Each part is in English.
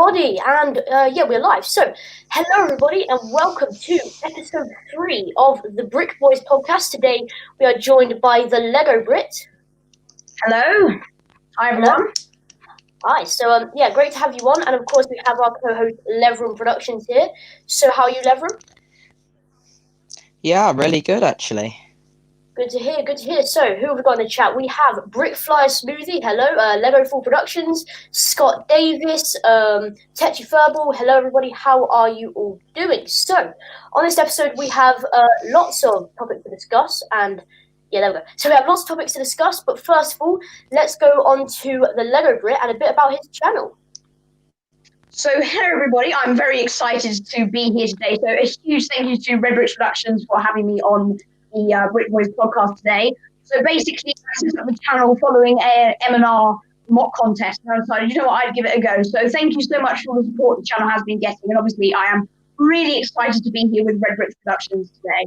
everybody, and we're live. So, hello everybody, and welcome to episode 3 of the Brick Boys podcast. Today, we are joined by the Lego Brit. Hello. Hi everyone. Hi. So, great to have you on, and of course, we have our co-host Levram Productions here. So, how are you, Levram? Yeah, really good actually. Good to hear, good to hear. So, who have we got in the chat? We have Brick Flyer Smoothie, hello. Lego Full Productions, Scott Davis, Tetchy Furball, hello everybody, how are you all doing? So, on this episode, we have lots of topics to discuss, and there we go. So, we have lots of topics to discuss, but first of all, let's go on to the Lego Brit and a bit about his channel. So, hello everybody, I'm very excited to be here today. So, a huge thank you to Brix Productions for having me on the Brick Boys podcast today. So basically, I set up the channel following a M&R mock contest, and I decided, you know what, I'd give it a go. So thank you so much for the support the channel has been getting, and obviously I am really excited to be here with Brix Productions today.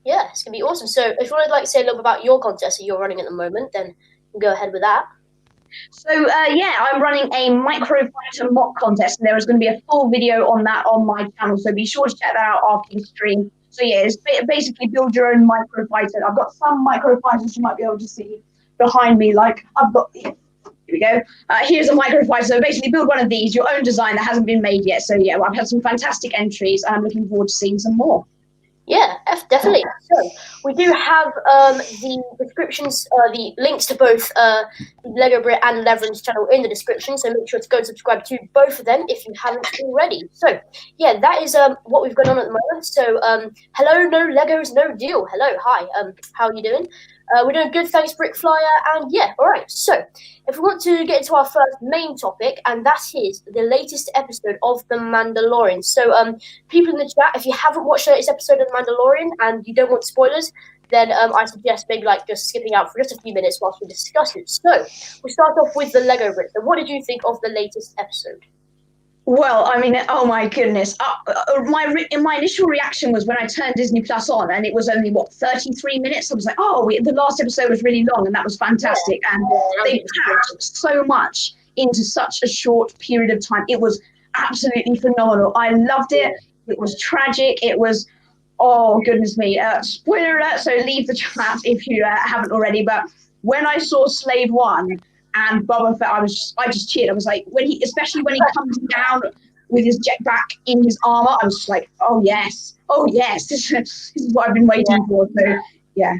Yeah, it's gonna be awesome. So if you want to say a little bit about your contest that you're running at the moment, then go ahead with that. So I'm running a microfighter mock contest, and there is going to be a full video on that on my channel. So be sure to check that out after the stream. So it's basically build your own microfighter. I've got some microfighters you might be able to see behind me. Like I've got, here we go. Here's a microfighter. So basically build one of these, your own design that hasn't been made yet. So I've had some fantastic entries, and I'm looking forward to seeing some more. Yeah, definitely. So we do have the descriptions, the links to both the Lego Brit and Levram's channel in the description. So make sure to go and subscribe to both of them if you haven't already. So that is what we've got on at the moment. So hello, no Legos, no deal. Hello, hi. How are you doing? We're doing good, thanks, Brick Flyer. And all right. So if we want to get into our first main topic, and that is the latest episode of The Mandalorian. So people in the chat, if you haven't watched the latest episode of The Mandalorian and you don't want spoilers, then I suggest maybe just skipping out for just a few minutes whilst we discuss it. So we start off with the Lego Brit. So what did you think of the latest episode? Well, I mean, oh my goodness. My initial reaction was when I turned Disney Plus on, and it was only, 33 minutes? I was like, the last episode was really long, and that was fantastic. And they packed so much into such a short period of time. It was absolutely phenomenal. I loved it. It was tragic. It was, oh, goodness me. Spoiler alert, so leave the chat if you haven't already. But when I saw Slave One and Boba Fett, I just cheered. I was like, especially when he comes down with his jetpack in his armor, I was just like, oh yes, this is what I've been waiting for. So yeah,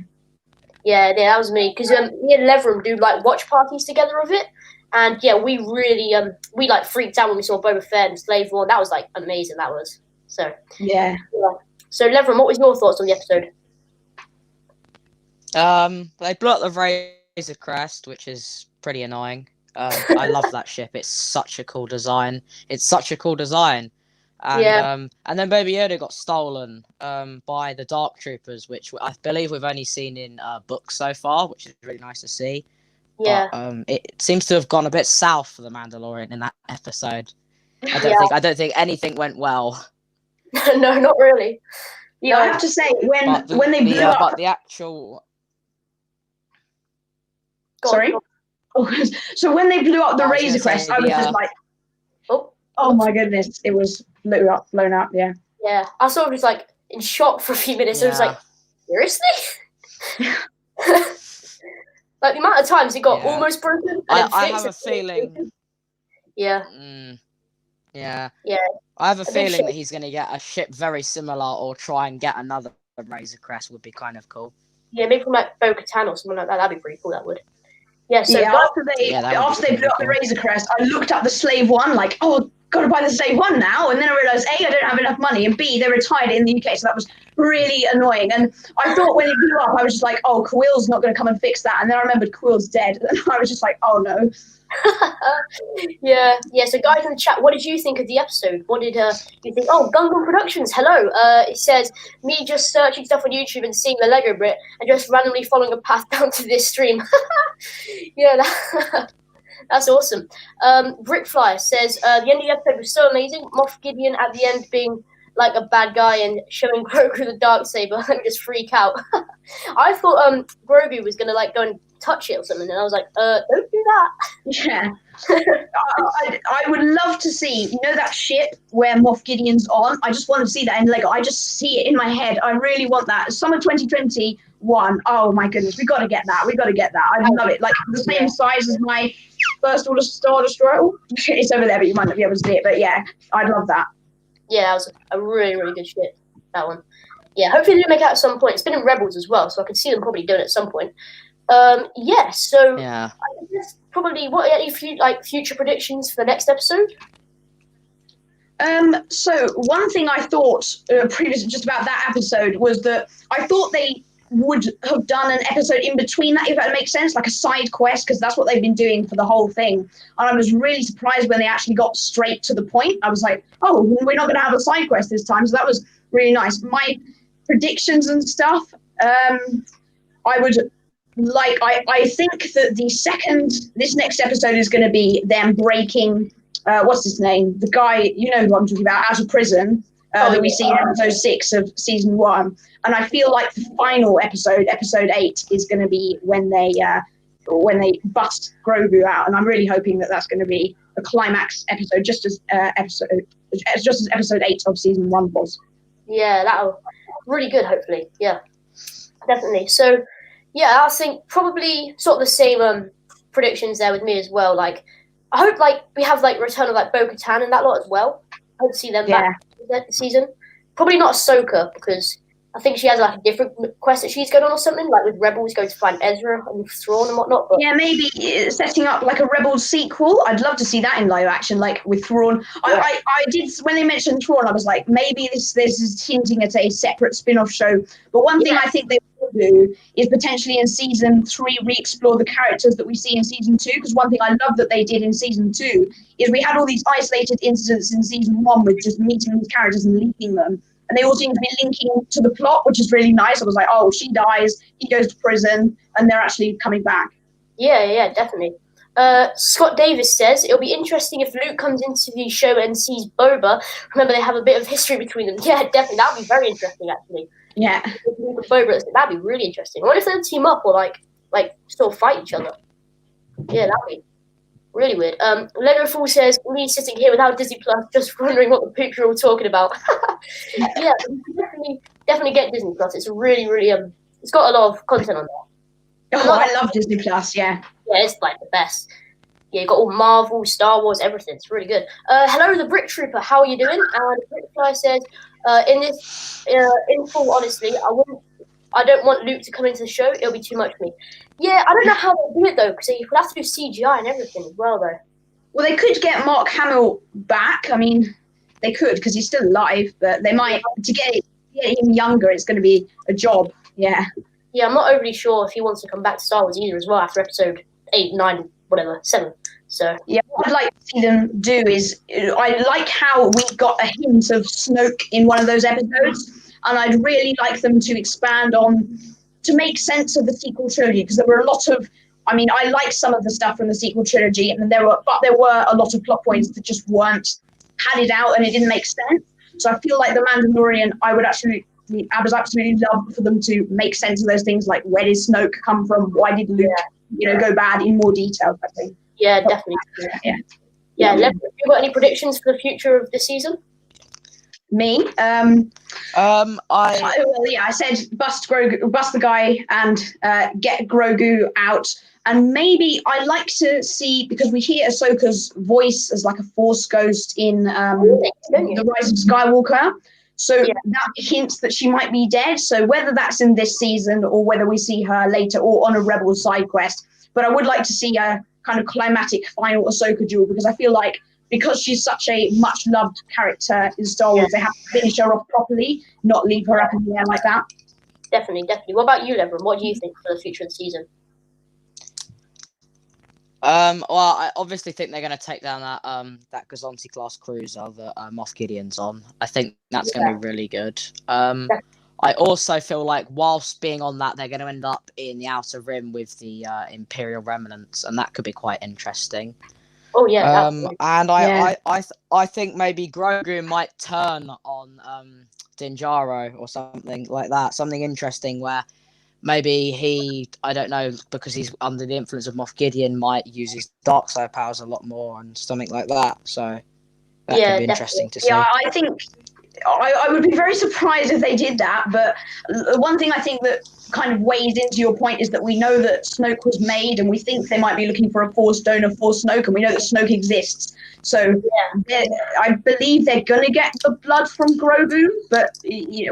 that was me, because me and Levram do watch parties together of it, and we really we freaked out when we saw Boba Fett and Slave One. That was amazing. That was so yeah. So Levram, what was your thoughts on the episode? They blew up the Razor Crest, which is pretty annoying. I love that ship. It's such a cool design. And then Baby Yoda got stolen by the Dark Troopers, which I believe we've only seen in books so far, which is really nice to see. Yeah. But it seems to have gone a bit south for the Mandalorian in that episode. I don't think anything went well. No, not really. Yeah, I have to say when they blew up, but the actual. Sorry. So when they blew up the Razor Crest, I was just like, oh my goodness, it was blown up. Yeah. Yeah, I sort of was in shock for a few minutes. Yeah. I was like, seriously? The amount of times it got almost broken. And I have a feeling. Yeah. Yeah. I have a feeling that he's going to get a ship very similar, or try and get another Razor Crest would be kind of cool. Yeah, maybe from Bo-Katan or something like that. That'd be pretty cool. That would. Yeah, so after they blew up the Razor Crest, I looked up the Slave One, gotta buy the Slave One now, and then I realised A, I don't have enough money, and B, they retired it in the UK, so that was really annoying. And I thought when it blew up, I was just like, oh, Quill's not gonna come and fix that, and then I remembered Quill's dead, and I was just like, oh no. Yeah. So guys in the chat, what did you think of the episode? What did you think? Oh, Levram Productions, hello. It says me just searching stuff on YouTube and seeing the Lego Brit and just randomly following a path down to this stream. That's awesome. Brick Flyer says the end of the episode was so amazing. Moff Gideon at the end being a bad guy and showing Grogu the Darksaber. Let me just freak out. I thought Grogu was gonna go and touch it or something. And I was like, don't do that. Yeah. I would love to see, that ship where Moff Gideon's on? I just want to see that in Lego. I just see it in my head. I really want that. Summer 2021. Oh my goodness, we got to get that. I love it. Like the same size as my First Order Star Destroyer. Oh, it's over there, but you might not be able to see it. But yeah, I'd love that. Yeah, that was a really, really good ship, that one. Yeah, hopefully they'll make it at some point. It's been in Rebels as well, so I can see them probably doing it at some point. So Yeah. I guess probably what any future predictions for the next episode? So one thing I thought previously just about that episode was that I thought they would have done an episode in between that, if that makes sense, like a side quest, because that's what they've been doing for the whole thing. And I was really surprised when they actually got straight to the point. I was like, oh, we're not going to have a side quest this time. So that was really nice. My predictions and stuff, I think that this next episode is going to be them breaking, what's his name? The guy, you know who I'm talking about, out of prison, that we see in episode 6 of season 1. And I feel like the final episode 8, is going to be when they bust Grogu out. And I'm really hoping that that's going to be a climax episode, just as episode 8 of season 1 was. Yeah, that'll really good. Hopefully, yeah, definitely. So, yeah, I think probably sort of the same predictions there with me as well. Like, I hope we have return of Bo-Katan and that lot as well. I hope to see them back this season. Probably not Ahsoka, because I think she has a different quest that she's going on or something, with Rebels going to find Ezra and Thrawn and whatnot. But yeah, maybe setting up a Rebels sequel. I'd love to see that in live action, with Thrawn. Yeah. I did, when they mentioned Thrawn, I was like, maybe this is hinting at a separate spin-off show. But one thing I think they will do is potentially in season 3 re-explore the characters that we see in season 2. Because one thing I love that they did in season 2 is we had all these isolated incidents in season 1 with just meeting these characters and linking them. And they all seem to be linking to the plot, which is really nice. I was like, oh, she dies, he goes to prison, and they're actually coming back. Yeah, definitely. Scott Davis says, it'll be interesting if Luke comes into the show and sees Boba. Remember, they have a bit of history between them. Yeah, definitely. That would be very interesting, actually. Yeah. Luke and Boba, that would be really interesting. What if they team up or, sort of fight each other? Yeah, that would be really weird. Lego Fool says, me sitting here without Disney Plus, just wondering what the poops are all talking about. Yeah, definitely get Disney Plus. It's really, really it's got a lot of content on there. Oh, I love Disney Plus. Yeah. Yeah, it's the best. Yeah, you got all Marvel, Star Wars, everything. It's really good. Hello, the Brit Trooper. How are you doing? And Britfly says, in full honesty, I don't want Luke to come into the show. It'll be too much for me. Yeah, I don't know how they'll do it, though, because you would have to do CGI and everything as well, though. Well, they could get Mark Hamill back. I mean, they could, because he's still alive, but they might, to get him younger, it's going to be a job. Yeah. Yeah, I'm not overly sure if he wants to come back to Star Wars either as well after episode 8, 9, whatever, 7. So yeah, what I'd like to see them do is, I like how we got a hint of Snoke in one of those episodes, and I'd really like them to expand on, to make sense of the sequel trilogy, because there were a lot of, I mean, I like some of the stuff from the sequel trilogy, and there were a lot of plot points that just weren't padded out, and it didn't make sense. So I feel like The Mandalorian, I would absolutely love for them to make sense of those things, like where did Snoke come from? Why did Luke, go bad in more detail, I think. Yeah, definitely. Yeah. Have you got any predictions for the future of this season? Me? I said bust the guy and get Grogu out. And maybe I'd like to see, because we hear Ahsoka's voice as like a Force ghost in The Rise of Skywalker. So that hints that she might be dead. So whether that's in this season or whether we see her later or on a Rebel side quest. But I would like to see a kind of climatic final Ahsoka duel, because I feel like because she's such a much loved character in Star Wars, they have to finish her off properly, not leave her up in the air like that. Definitely. What about you, Levram? What do you think for the future of the season? Well, I obviously think they're going to take down that Gazonti class cruiser that Moff Gideon's on. I think that's going to be really good. I also feel like whilst being on that, they're going to end up in the Outer Rim with the Imperial remnants, and that could be quite interesting. Oh yeah. And I think maybe Grogu might turn on Din Djarin or something like that. Something interesting where maybe he, I don't know, because he's under the influence of Moff Gideon, might use his dark side powers a lot more and something like that. So that could be interesting to see. Yeah, I think I would be very surprised if they did that. But one thing I think that kind of weighs into your point is that we know that Snoke was made, and we think they might be looking for a Force donor for Snoke, and we know that Snoke exists. So I believe they're going to get the blood from Grogu, but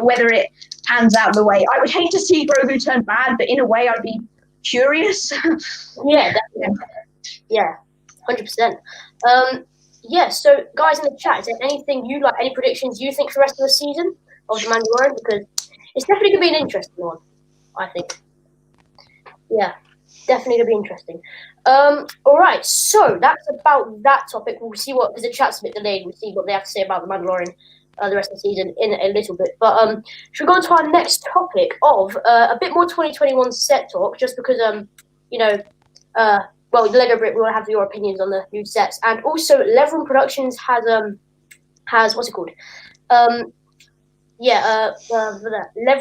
whether it pans out the way, I would hate to see Grogu turn bad, but in a way, I'd be curious. Yeah, definitely. Yeah, 100%. Yeah, so guys in the chat, is there anything you like, any predictions you think for the rest of the season of The Mandalorian? Because it's definitely going to be an interesting one, I think. Yeah, definitely going to be interesting. All right, so that's about that topic. We'll see what, because the chat's a bit delayed, we'll see what they have to say about The Mandalorian the rest of the season in a little bit. But should we go on to our next topic of a bit more 2021 set talk, just because, well, Lego Brit, we want to have your opinions on the new sets, and also Levram Productions has what's it called? Levram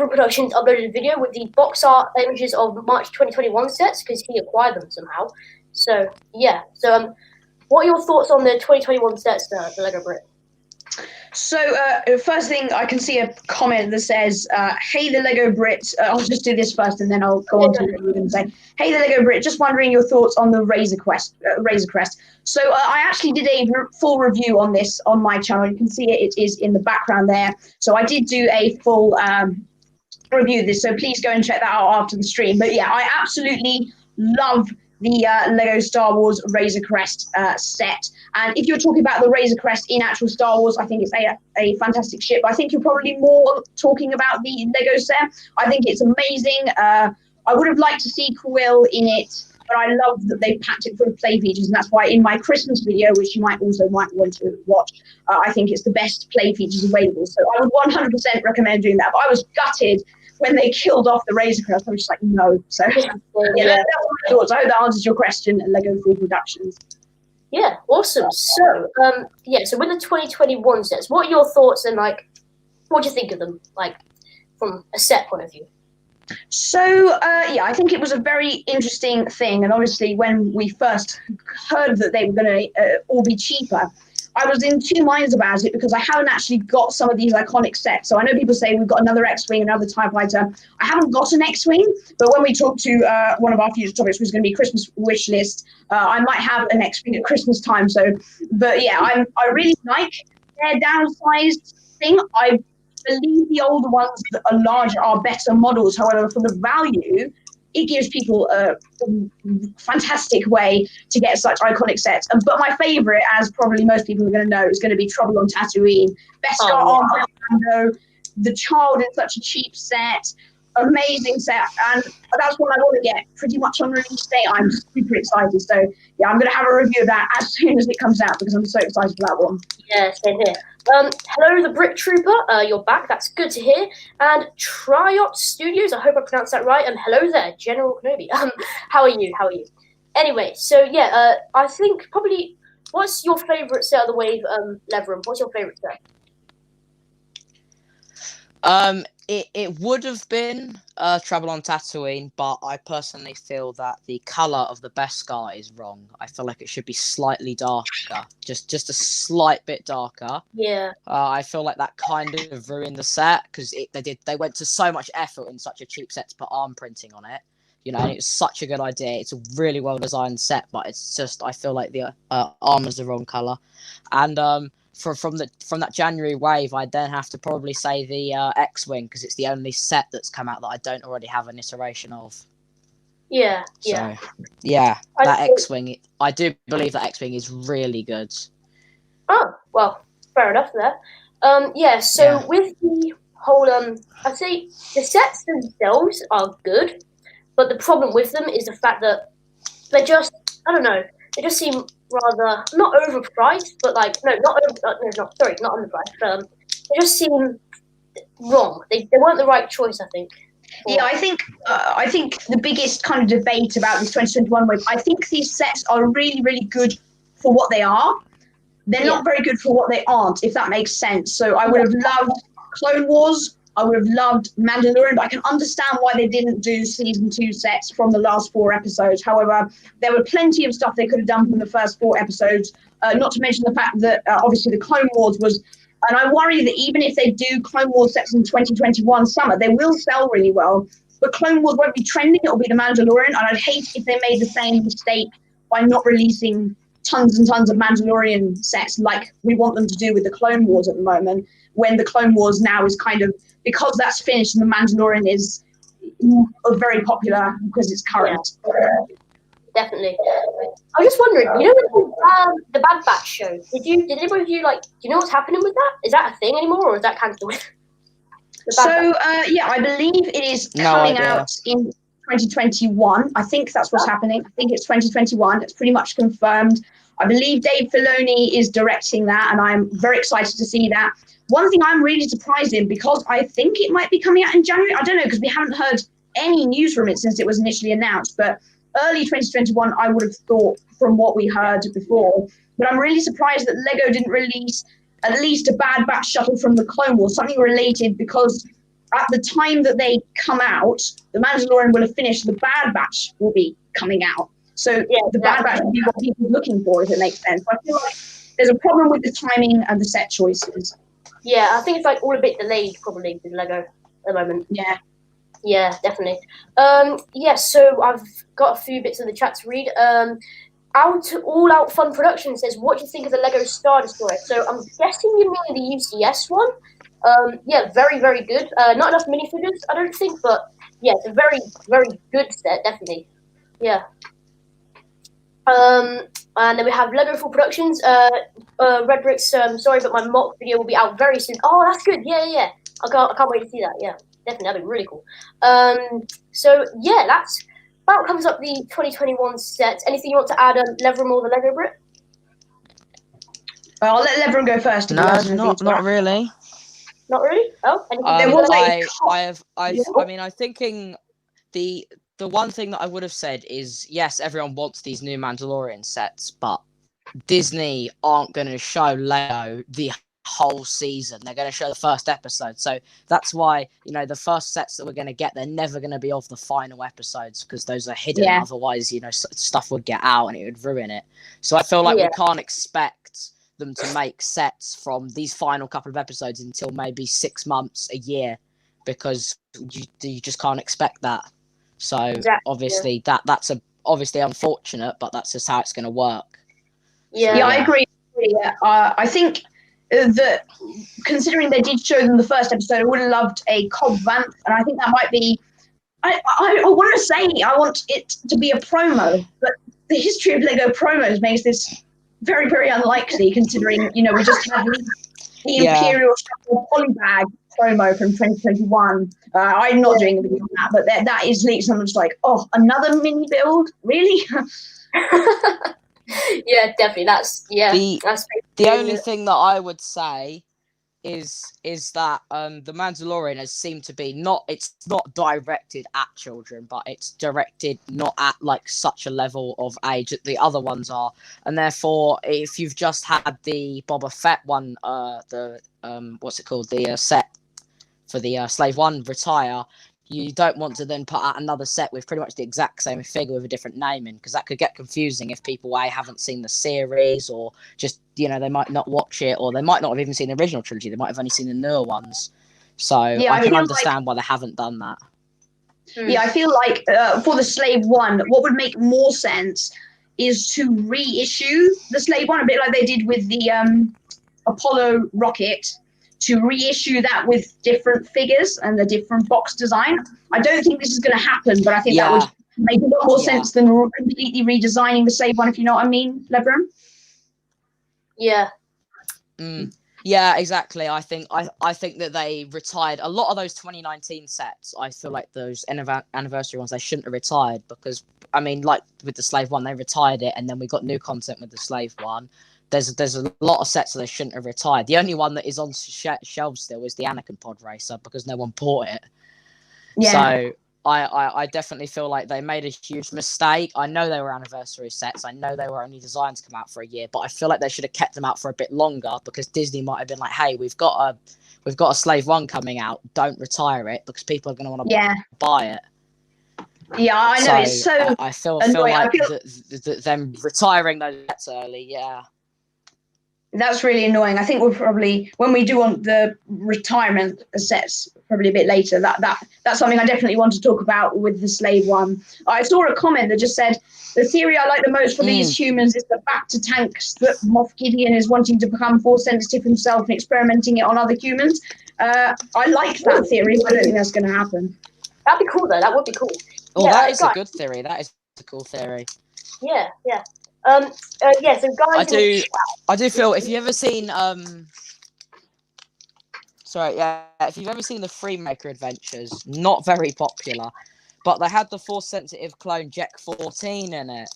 Productions uploaded a video with the box art images of March 2021 sets because he acquired them somehow. So what are your thoughts on the 2021 sets, the Lego Brit? So, first thing, I can see a comment that says, hey, the Lego Brit. I'll just do this first and then I'll go on to what you're going to say. Hey, the Lego Brit, just wondering your thoughts on the Razor Crest. So, I actually did a full review on this on my channel. You can see it is in the background there. So, I did do a full review of this. So, please go and check that out after the stream. But yeah, I absolutely love the Lego Star Wars Razor Crest set. And if you're talking about the Razor Crest in actual Star Wars, I think it's a fantastic ship. I think you're probably more talking about the Lego set. I think it's amazing. I would have liked to see Quill in it, but I love that they packed it full of play features, and that's why in my Christmas video, which you might want to watch, I think it's the best play features available. So I would 100% recommend doing that. But I was gutted when they killed off the Razor Crest. I was just like, no. So that's my thoughts. I hope that answers your question, Lego Productions. Yeah, awesome. So, so with the 2021 sets, what are your thoughts and, what do you think of them, from a set point of view? So, I think it was a very interesting thing. And obviously, when we first heard that they were going to all be cheaper, I was in two minds about it because I haven't actually got some of these iconic sets. So I know people say we've got another X-Wing, another TIE Fighter. I haven't got an X-Wing, but when we talk to one of our future topics, which is going to be Christmas wish list, I might have an X-Wing at Christmas time. So, but yeah, I really like their downsized thing. I believe the older ones that are larger are better models. However, for the value, it gives people a fantastic way to get such iconic sets. But my favourite, as probably most people are going to know, is going to be Trouble on Tatooine. Beskar armor, Mando, the child in such a cheap set, amazing set, and that's what I want to get pretty much on release day. I'm super excited. So yeah, I'm going to have a review of that as soon as it comes out because I'm so excited for that one. Yeah, same here. Hello, the Brit Trooper. You're back. That's good to hear. And Triot Studios. I hope I pronounced that right. And hello there, General Kenobi. How are you? Anyway, so yeah, I think probably. What's your favourite set of the wave, Levram? What's your favourite set? It would have been Trouble on Tatooine, but I personally feel that the colour of the Beskar is wrong. I feel like it should be slightly darker, just a slight bit darker. Yeah. I feel like that kind of ruined the set because they went to so much effort in such a cheap set to put arm printing on it. And it was such a good idea. It's a really well designed set, but it's just I feel like the armor's the wrong colour, and from that January wave, I'd then have to probably say the X-Wing because it's the only set that's come out that I don't already have an iteration of. Yeah. So, yeah, that X-Wing, I do believe that X-Wing is really good. Oh, well, fair enough there. With the whole, I'd say the sets themselves are good, but the problem with them is the fact that they just seem rather not overpriced, but not underpriced. They just seem wrong. They weren't the right choice, I think. Yeah, I think the biggest kind of debate about this 2021 wave, I think these sets are really, really good for what they are. They're not very good for what they aren't, if that makes sense. So I would have loved Clone Wars I would have loved Mandalorian, but I can understand why they didn't do season 2 sets from the last 4 episodes. However, there were plenty of stuff they could have done from the first 4 episodes, not to mention the fact that obviously the Clone Wars was, and I worry that even if they do Clone Wars sets in 2021 summer, they will sell really well, but Clone Wars won't be trending, it'll be the Mandalorian, and I'd hate if they made the same mistake by not releasing tons and tons of Mandalorian sets like we want them to do with the Clone Wars at the moment, when the Clone Wars now is kind of, because that's finished and the Mandalorian is very popular because it's current. Yeah, definitely. I was just wondering, the Bad Batch show, did anybody of you, do you know what's happening with that? Is that a thing anymore, or is that cancelled? I believe it is coming out in 2021. I think that's what's happening. I think it's 2021. It's pretty much confirmed. I believe Dave Filoni is directing that, and I'm very excited to see that. One thing I'm really surprised in, because I think it might be coming out in January. I don't know, because we haven't heard any news from it since it was initially announced, but early 2021, I would have thought from what we heard before. But I'm really surprised that Lego didn't release at least a Bad Batch shuttle from the Clone Wars, something related, because at the time that they come out, the Mandalorian will have finished, the Bad Batch will be coming out. So the Bad Batch will be what people are looking for, if it makes sense. I feel like there's a problem with the timing and the set choices. Yeah, I think it's all a bit delayed probably with Lego at the moment. Yeah. Yeah, definitely. So I've got a few bits in the chat to read. All Out Fun Productions says, what do you think of the Lego Star Destroyer? So I'm guessing you mean the UCS one. Very, very good. Not enough minifigures, I don't think, but yeah, it's a very, very good set, definitely. Yeah. And then we have Lego Full Productions. Red Brix, sorry, but my mock video will be out very soon. Oh, that's good. Yeah. I can't wait to see that. Yeah, definitely, that'd be really cool. That's about covers up the 2021 sets. Anything you want to add, Levram or the Lego Brit? I'll let Levram go first. No, not really. Not really? Oh, I'm thinking the one thing that I would have said is, yes, everyone wants these new Mandalorian sets, but Disney aren't going to show Lego the whole season. They're going to show the first episode. So that's why, the first sets that we're going to get, they're never going to be of the final episodes, because those are hidden. Yeah. Otherwise, stuff would get out and it would ruin it. So I feel like we can't expect them to make sets from these final couple of episodes until maybe 6 months, a year, because you just can't expect that. So obviously that's obviously unfortunate, but that's just how it's going to work. Yeah, I agree. I think that considering they did show them the first episode, I would have loved a Cobb Vanth, and I think that might be. I want to say I want it to be a promo, but the history of Lego promos makes this very, very unlikely. Considering we just had the Imperial Shuttle Polybag promo from 2021. I'm not doing a video on that, but that is leaked. And I'm just like, oh, another mini build, really? Yeah, definitely. That's the only thing that I would say is that the Mandalorian has seemed to be it's not directed at children, but it's directed not at such a level of age that the other ones are, and therefore if you've just had the Boba Fett one, what's it called, the set for the Slave One retire, you don't want to then put out another set with pretty much the exact same figure with a different naming, because that could get confusing if people haven't seen the series, or just they might not watch it, or they might not have even seen the original trilogy. They might have only seen the newer ones. So I can understand why they haven't done that. Yeah, I feel like for the Slave One, what would make more sense is to reissue the Slave One a bit like they did with the Apollo rocket, to reissue that with different figures and a different box design. I don't think this is going to happen, but I think that would make a lot more sense than completely redesigning the Slave One, if you know what I mean, Levram? Yeah. Yeah, exactly. I think that they retired a lot of those 2019 sets. I feel like those anniversary ones, they shouldn't have retired, because with the Slave One, they retired it, and then we got new content with the Slave One. There's a lot of sets that they shouldn't have retired. The only one that is on shelves still is the Anakin Pod Racer, because no one bought it. Yeah. So I definitely feel like they made a huge mistake. I know they were anniversary sets. I know they were only designed to come out for a year, but I feel like they should have kept them out for a bit longer because Disney might have been like, "Hey, we've got a Slave One coming out. Don't retire it because people are going to want to buy it." Yeah, I know. It's so I feel annoying. like them retiring those sets early. Yeah. That's really annoying. I think we'll probably, when we do want the retirement sets, probably a bit later, that's something I definitely want to talk about with the Slave One. I saw a comment that just said, the theory I like the most for these humans is the back to tanks that Moff Gideon is wanting to become force sensitive himself and experimenting it on other humans. I like that theory, but I don't think that's going to happen. That'd be cool, though. That would be cool. Well, that is a good theory. That is a cool theory. Yeah. So guys, I do feel if you've ever seen if you've ever seen the Freemaker Adventures, not very popular, but they had the force sensitive clone Jack 14 in it.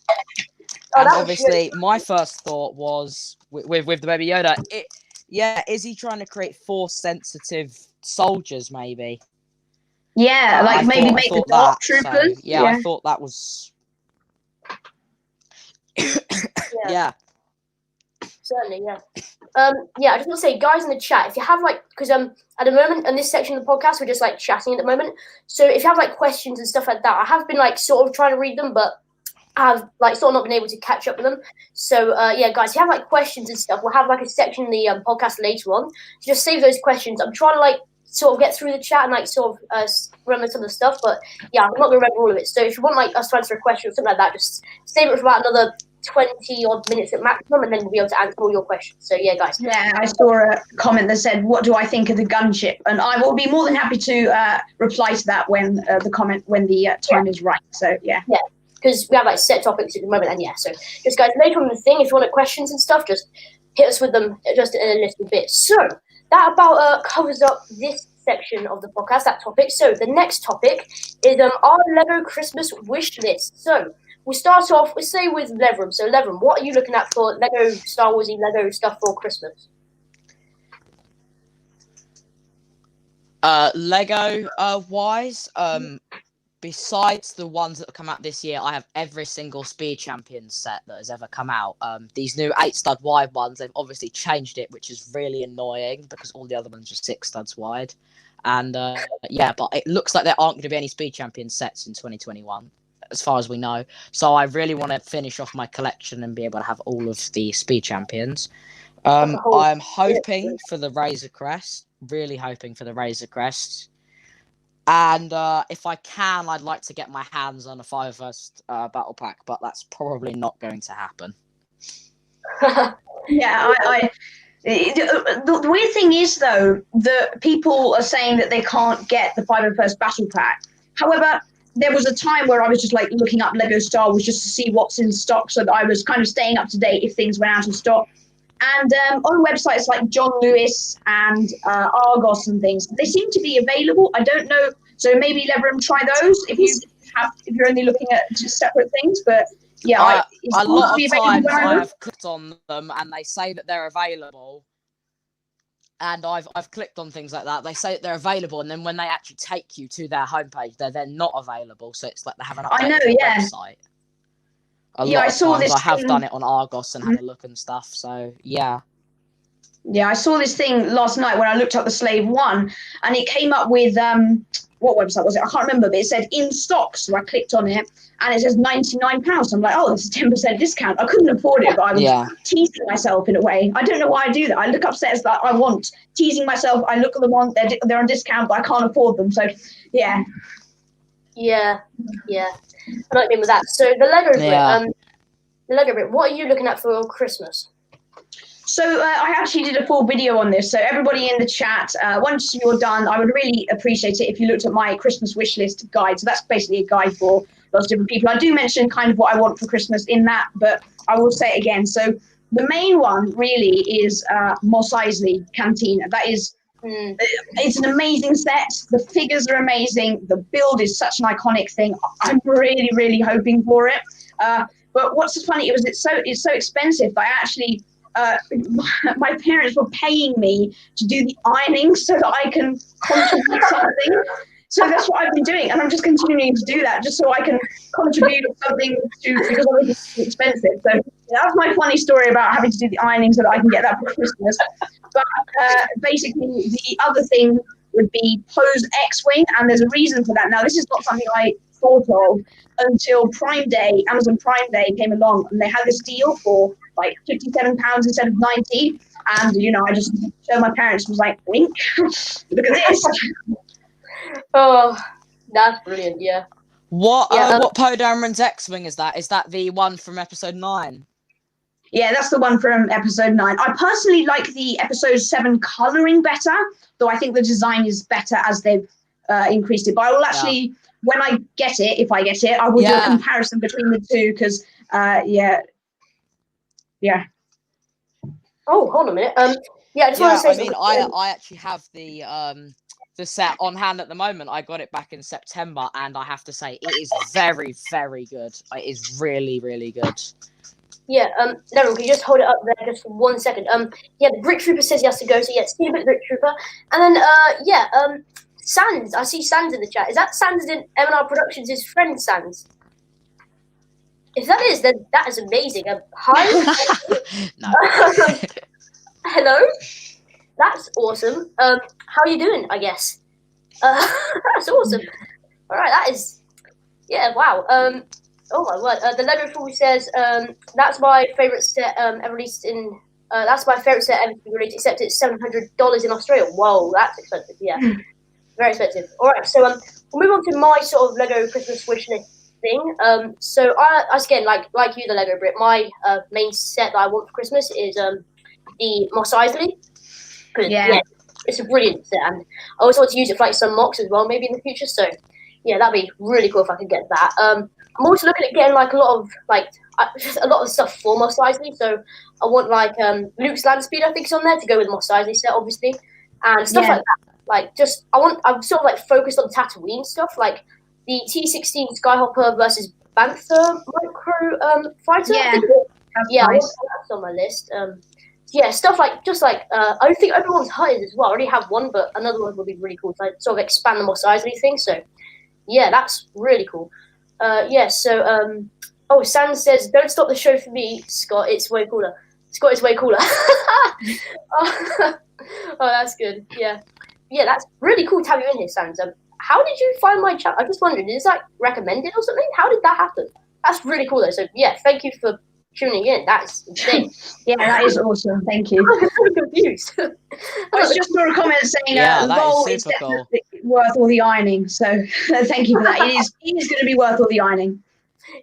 And obviously my first thought was with the Baby Yoda, is he trying to create force sensitive soldiers maybe? Yeah, maybe make the Dark Troopers. So, I thought that was yeah. Certainly, yeah. I just want to say, guys in the chat, if you have because at the moment in this section of the podcast, we're just chatting at the moment. So if you have questions and stuff like that, I have been sort of trying to read them, but I have sort of not been able to catch up with them. So guys, if you have questions and stuff, we'll have a section in the podcast later on. So just save those questions. I'm trying to sort of get through the chat and sort of remember some of the stuff, but yeah, I'm not gonna remember all of it. So if you want us to answer a question or something like that, just save it for about another 20 odd minutes at maximum, and then we'll be able to answer all your questions. So yeah, guys. Yeah, I saw a comment that said, "What do I think of the gunship?" And I will be more than happy to reply to that when the time is right. So yeah. Yeah, because we have set topics at the moment, and so just guys, later on in the thing, if you want questions and stuff, just hit us with them just in a little bit. So that about covers up this section of the podcast, that topic. So the next topic is our Lego Christmas wish list. So we'll start off, let's say, with Levram. So, Levram, what are you looking at for Lego Star Warsy Lego stuff for Christmas? Lego wise, besides the ones that have come out this year, I have every single Speed Champions set that has ever come out. These new 8-stud wide ones, they've obviously changed it, which is really annoying because all the other ones are 6 studs wide. And but it looks like there aren't going to be any Speed Champions sets in 2021. As far as we know. So I really want to finish off my collection and be able to have all of the Speed Champions. I'm hoping for the Razor Crest. Really hoping for the Razor Crest. And if I can, I'd like to get my hands on a 5-first battle pack, but that's probably not going to happen. Yeah, the weird thing is, though, that people are saying that they can't get the 5-first battle pack. However, there was a time where I was just looking up Lego Star Wars just to see what's in stock, so that I was kind of staying up to date if things went out of stock. And on websites like John Lewis and Argos and things, they seem to be available. I don't know, so maybe Levram, try those if you're only looking at just separate things. But yeah, a lot of times I have clicked on them and they say that they're available. And I've clicked on things like that. They say that they're available, and then when they actually take you to their homepage, they're then not available. So it's like they haven't updated the website. A lot of times I have done it on Argos and had a look and stuff. So yeah. Yeah, I saw this thing last night when I looked up the Slave One, and it came up with what website was it? I can't remember, but it said in stock. So I clicked on it, and it says £99. I'm like, oh, that's a 10% discount. I couldn't afford it, but I was teasing myself in a way. I don't know why I do that. I look up sets that I want, teasing myself. I look at them on, they're on discount, but I can't afford them. So yeah. Yeah. I like being with that. So the Lego Brit, what are you looking at for Christmas? So I actually did a full video on this. So everybody in the chat, once you're done, I would really appreciate it if you looked at my Christmas wish list guide. So that's basically a guide for lots of different people. I do mention kind of what I want for Christmas in that, but I will say it again. So the main one really is Mos Eisley Cantina. That is, it's an amazing set. The figures are amazing. The build is such an iconic thing. I'm really, really hoping for it. But what's funny, it's so expensive that I actually... my parents were paying me to do the ironing so that I can contribute something. So that's what I've been doing, and I'm just continuing to do that just so I can contribute something because obviously it's expensive. So that's my funny story about having to do the ironing so that I can get that for Christmas. But basically, the other thing would be pose X-Wing, and there's a reason for that. Now, this is not something I thought of until Prime Day, Amazon Prime Day came along, and they had this deal for like £57 instead of 90. And I just showed my parents, was like, wink, look at this. Oh, that's brilliant. Yeah. What Poe Dameron's X-Wing is that? Is that the one from episode 9? Yeah, that's the one from episode 9. I personally like the episode 7 colouring better, though I think the design is better as they've increased it. But I will actually, when I get it, if I get it, I will do a comparison between the two because, yeah. Oh, hold on a minute. I just want to say something. I actually have the set on hand at the moment. I got it back in September, and I have to say it is very, very good. It is really, really good. Yeah, Levram, can you just hold it up there just for 1 second? The Brick Trooper says he has to go, so see you a bit, Brick Trooper. And then, Sans, I see Sans in the chat. Is that Sans in M&R Productions' his friend Sans? If that is, then that is amazing. Hi. No. Hello. That's awesome. How are you doing? I guess. That's awesome. All right, that is. Yeah. Wow. Oh my word. The Lego Fool says that's my favorite set ever released in. That's my favorite set ever released, except it's $700 in Australia. Whoa, that's expensive. Yeah, very expensive. All right, so we'll move on to my sort of Lego Christmas wish list thing. So I again, like you, the Lego Brit, my main set that I want for Christmas is the Mos Eisley. Yeah, it's a brilliant set, and I also want to use it for like some mocks as well, maybe in the future. So yeah, that'd be really cool if I could get that. I'm also looking at getting like a lot of stuff for Mos Eisley. So I want like Luke's land speed, I think, is on there to go with Mos Eisley set, obviously, and stuff like that. Like I'm sort of like focused on Tatooine stuff, like the T-16 Skyhopper versus Bantha micro fighter. Yeah, nice. That's on my list. Stuff like I think Obi-Wan's Hut is as well. I already have one, but another one would be really cool to sort of expand the Mos Eisley thing. So yeah, that's really cool. Sans says, "Don't stop the show for me, Scott. It's way cooler. Scott is way cooler." Oh, that's good. Yeah, that's really cool to have you in here, Sans. How did you find my channel? I just wondered, is that recommended or something? How did that happen? That's really cool though. So yeah, thank you for tuning in. That's insane. Yeah, that is awesome. Thank you. I'm really confused. I just saw a comment saying Vol is definitely worth all the ironing. So thank you for that. It is going to be worth all the ironing.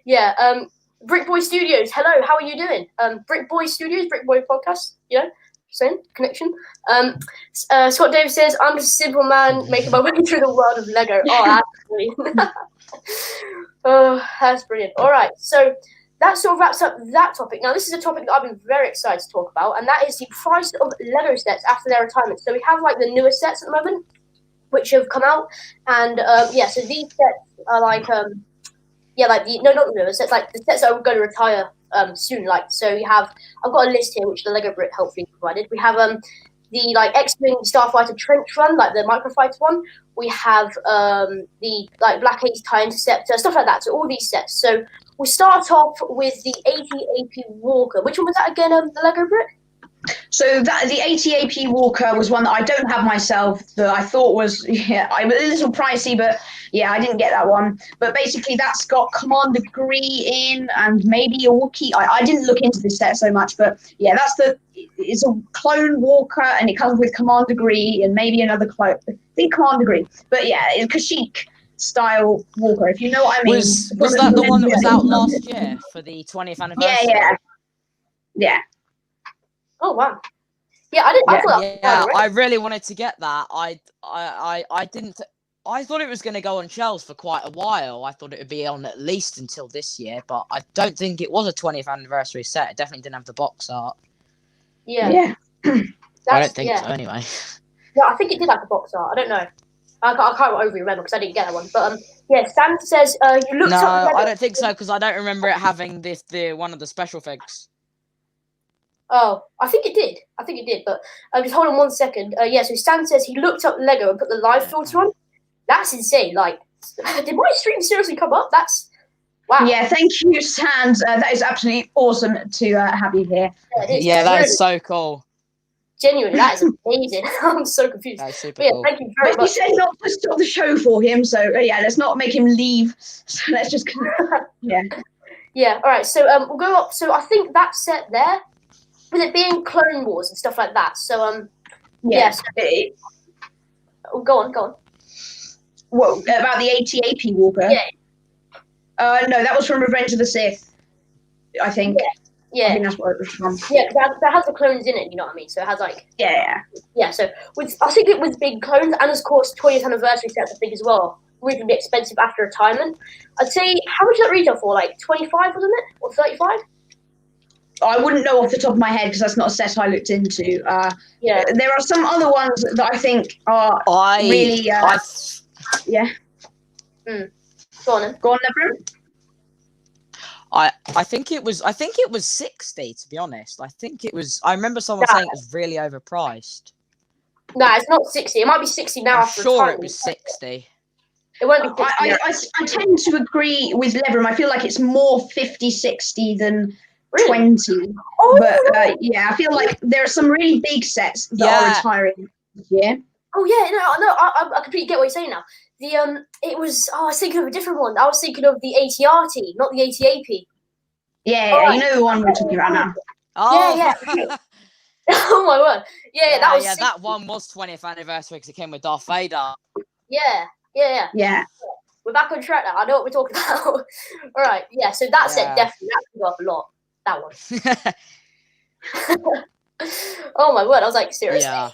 Yeah. Brick Boy Studios. Hello. How are you doing? Brick Boy Studios, Brick Boy Podcast. Yeah. Same connection. Scott Davis says, "I'm just a simple man making my way through the world of Lego." Oh, that's brilliant. Oh, that's brilliant. All right. So that sort of wraps up that topic. Now, this is a topic that I've been very excited to talk about, and that is the price of Lego sets after their retirement. So we have like the newer sets at the moment, which have come out, and so these sets are like not the newer sets, like the sets that are going to retire soon. Like, so I've got a list here which the Lego Brit helpfully provided. We have the like X-Wing Starfighter Trench Run, like the microfighter one. We have the like Black Haze TIE Interceptor, stuff like that. So all these sets. So we start off with the 80 AP Walker. Which one was that again, the Lego Brit? So the 80 AP Walker was one that I don't have myself, that I thought was a little pricey, but yeah, I didn't get that one. But basically that's got Commander Gree in and maybe a Wookiee. I didn't look into this set so much, but yeah, it's a clone Walker, and it comes with Commander Gree and maybe another clone. I think Commander Gree. But yeah, it's Kashyyyk style Walker, if you know what I mean. Was that the one that was out last year for the 20th anniversary? Yeah. Oh wow! Yeah, I really wanted to get that. I didn't. I thought it was going to go on shelves for quite a while. I thought it would be on at least until this year, but I don't think it was a 20th anniversary set. It definitely didn't have the box art. Yeah. I don't think so. Anyway. Yeah, I think it did have the box art. I don't know. I can't overly remember because I didn't get that one. But Sam says you looked up. No, I don't think so because I don't remember it having the one of the special figs. Oh, I think it did. But just hold on 1 second. So Stan says he looked up Lego and put the live filter on. That's insane. Like, did my stream seriously come up? That's wow. Yeah, thank you, Sans. That is absolutely awesome to have you here. Yeah, that is so cool. Genuinely, that is amazing. I'm so confused. That's super But yeah, cool. thank you very But much. you said not to stop the show for him, so yeah, let's not make him leave. So let's just yeah. Yeah. All right. So we'll go up. So I think that set there, with it being Clone Wars and stuff like that. So Yeah. So, go on. What about the AT-AP Walker? Yeah. No, that was from Revenge of the Sith, I think. Yeah. I think that's what it was from. Yeah, that has the clones in it, you know what I mean? So it has like Yeah. So I think it was big clones, and of course 20th anniversary sets I think as well. Reasonably expensive after retirement. I'd say how much did that retail for? Like 25, wasn't it? Or 35? I wouldn't know off the top of my head because that's not a set I looked into. There are some other ones that I think are really yeah. Go on, Levram. I think it was 60, to be honest. I remember someone saying it was really overpriced. No, it's not 60. It might be 60 now. I'm sure it was 60. It won't be 60. I tend to agree with Levram. I feel like it's more 50, 60 than 20. Oh, but yeah, I feel like there are some really big sets that are retiring this year. Oh yeah, no, I completely get what you're saying now. I was thinking of a different one. I was thinking of the ATRT, not the ATAP. Yeah, you know the one we're talking about now. Oh, yeah. Oh my word. Yeah, that was. Yeah, that one was 20th anniversary because it came with Darth Vader. Yeah. We're back on track now. I know what we're talking about. All right. Yeah. So that set definitely can go up a lot. That one. Oh my word! I was like, seriously? Yeah.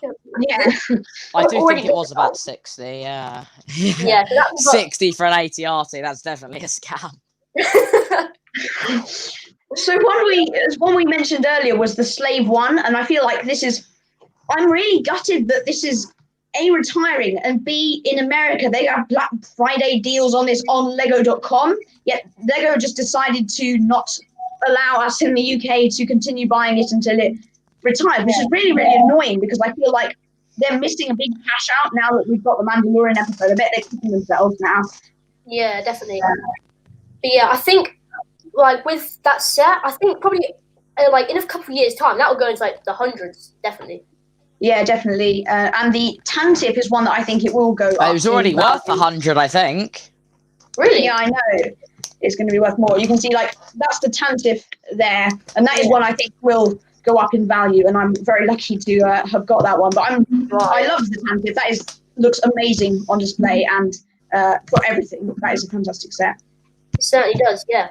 I do think it was about 60. Yeah. Yeah. So 60 for an ATRT. That's definitely a scam. So one we mentioned earlier was the Slave One, and I feel like I'm really gutted that this is A, retiring, and B, in America they have Black Friday deals on this on Lego.com, yet Lego just decided to not allow us in the UK to continue buying it until it retires, which is really, really annoying because I feel like they're missing a big cash out now that we've got the Mandalorian episode. I bet they're kicking themselves now. Yeah, definitely. But yeah, I think like with that set, I think probably like in a couple of years' time, that will go into like the hundreds, definitely. Yeah, definitely. And the tan tip is one that I think it will go up. It was already worth 100, I think. Really? Yeah, I know. It's going to be worth more. You can see like that's the tan tip there, and that is one I think will go up in value. And I'm very lucky to have got that one. But I love the tan tip. That looks amazing on display and for everything. That is a fantastic set. It certainly does. Yeah.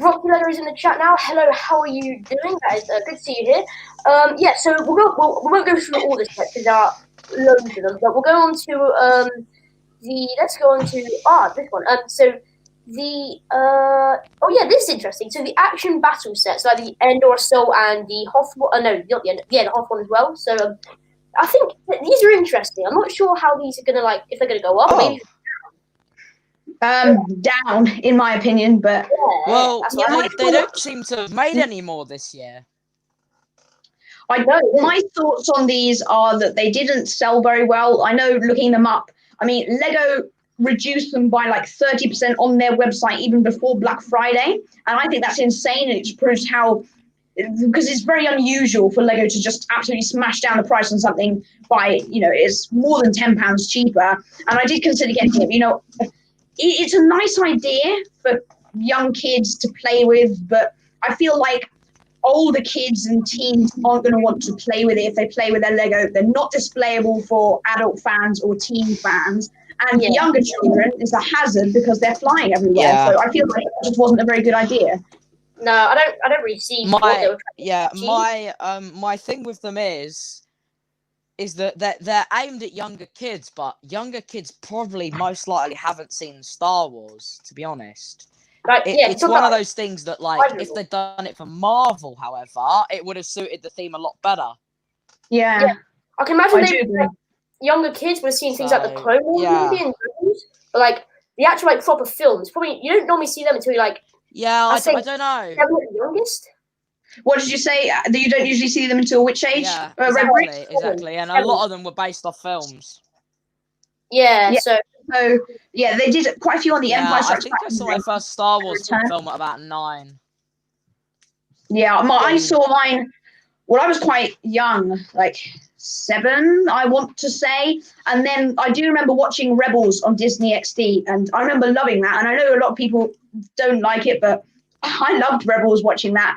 Rocky Leather is in the chat now. Hello, how are you doing? That is good to see you here. Yeah, so we won't go through all the sets because there are loads of them, but we'll go on to let's go on to this one. So this is interesting. So the action battle sets, like the Endor Assault and the Hoth one. No, not the Endor. Yeah, the Hoth one as well. So I think these are interesting. I'm not sure how these are gonna if they're gonna go up. Maybe. Down, in my opinion, but they don't seem to have made any more this year. My thoughts on these are that they didn't sell very well. I know, looking them up, I mean, Lego reduced them by like 30% on their website even before Black Friday, and I think that's insane. It just proves how, because it's very unusual for Lego to just absolutely smash down the price on something by, it's more than £10 cheaper. And I did consider getting it, it's a nice idea for young kids to play with, but I feel like older kids and teens aren't going to want to play with it if they play with their Lego. They're not displayable for adult fans or teen fans. And for younger children, it's a hazard because they're flying everywhere. Yeah. So I feel like it just wasn't a very good idea. No, I don't really see my thing with them is that they're aimed at younger kids, but younger kids probably most likely haven't seen Star Wars, to be honest. It's one of those things that, like, if they'd done it for Marvel, however, it would have suited the theme a lot better. Yeah. I can imagine younger kids would have seen things like the Clone Wars movie and those, but like the actual like proper films, probably you don't normally see them until you're like I don't know. They're the youngest. What did you say? That you don't usually see them until which age? Yeah, exactly. And a lot of them were based off films. Yeah. So So yeah, they did quite a few on the Empire I Strikes think Back. I saw my first Star Wars Return. film at about 9. Yeah, I saw mine. Well, I was quite young, like 7, I want to say. And then I do remember watching Rebels on Disney XD, and I remember loving that. And I know a lot of people don't like it, but I loved Rebels watching that.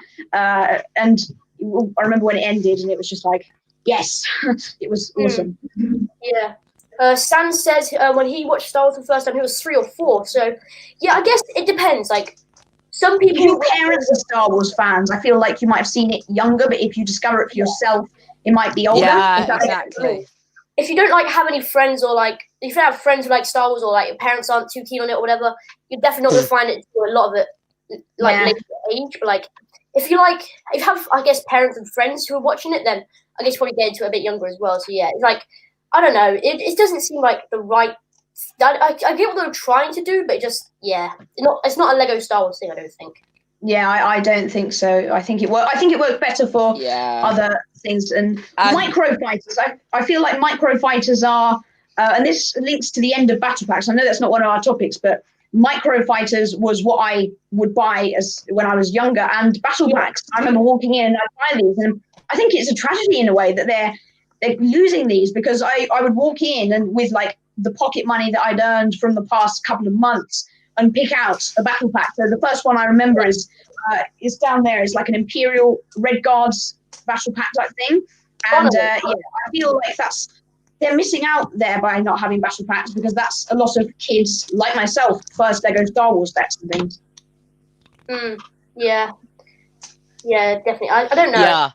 And I remember when it ended, and it was just like, yes, it was awesome. Yeah. San says when he watched Star Wars for the first time, he was 3 or 4. So, yeah, I guess it depends. Like, some If your people. parents are Star Wars fans, I feel like you might have seen it younger, but if you discover it for yourself, it might be older. Yeah, exactly. If you don't like have any friends, or like if you have friends who like Star Wars, or like your parents aren't too keen on it or whatever, you're definitely not gonna find it to a lot of it like later age. But like if you have I guess parents and friends who are watching it, then I guess you probably get into it a bit younger as well. So yeah, it's like I don't know. It doesn't seem like the right. I get what they're trying to do, but it's not a Lego Star Wars thing. I don't think. Yeah, I don't think so. I think it worked better for other things. And micro fighters, I feel like micro fighters are, and this links to the end of battle packs. I know that's not one of our topics, but micro fighters was what I would buy when I was younger. And battle packs, I remember walking in and I'd buy these, and I think it's a tragedy in a way that they're losing these, because I would walk in and with like the pocket money that I'd earned from the past couple of months and pick out a battle pack. So the first one I remember is down there. It's like an Imperial Red Guards battle pack type thing. And I feel like they're missing out there by not having battle packs, because that's a lot of kids like myself first Lego Star Wars decks and things. Yeah, definitely. I don't know.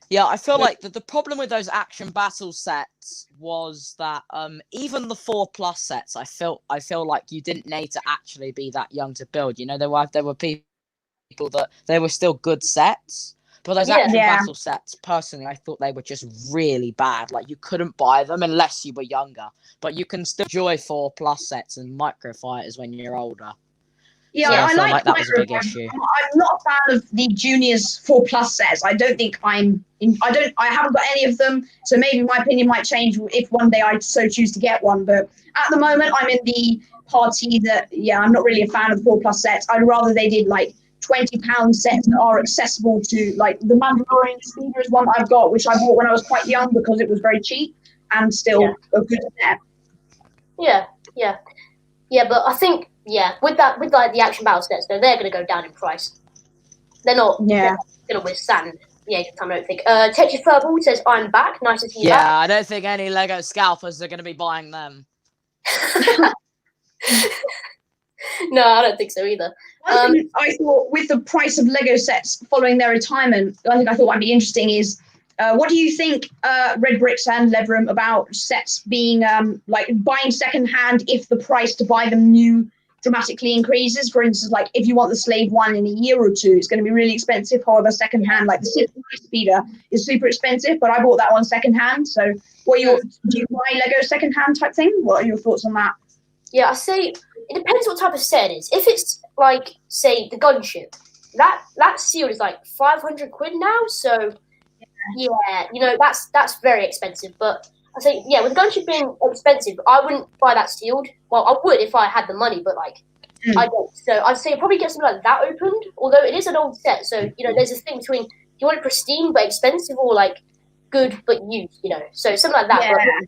Yeah, I feel like the problem with those action battle sets was that even the 4+ sets, I feel like you didn't need to actually be that young to build. You know, there were people that they were still good sets, but those action battle sets, personally, I thought they were just really bad. Like, you couldn't buy them unless you were younger, but you can still enjoy 4+ sets and micro fighters when you're older. Yeah, so I feel like that was a big micro issue. I'm not a fan of the juniors 4+ sets. I don't think I haven't got any of them, so maybe my opinion might change if one day I so choose to get one. But at the moment, I'm in the party that I'm not really a fan of 4+ sets. I'd rather they did like £20 sets that are accessible to, like the Mandalorian Speeder is one I've got, which I bought when I was quite young because it was very cheap and still a good set. Yeah, but I think with like the action battle sets, though, they're going to go down in price. They're not going to withstand the age of time, I don't think. Tetchy Furball says, I'm back. Nice to see you back. Yeah, I don't think any Lego scalpers are going to be buying them. No, I don't think so either. One thing I thought with the price of Lego sets following their retirement, I thought might be interesting is, what do you think, Red Brix and Levram, about sets being like buying secondhand if the price to buy them new dramatically increases? For instance, like if you want the Slave one in a year or two, it's going to be really expensive. However, secondhand, like the Speeder is super expensive, but I bought that one secondhand. So, do you buy Lego secondhand type thing? What are your thoughts on that? Yeah, I say it depends what type of set it is. If it's like, say, the gunship, that sealed is like 500 quid now. So that's very expensive. But I say with the gunship being expensive, I wouldn't buy that sealed. Well, I would if I had the money, but like I don't. So I'd say probably get something like that opened. Although it is an old set, so there's this thing between, do you want it pristine but expensive, or like good but used? So something like that. Yeah. But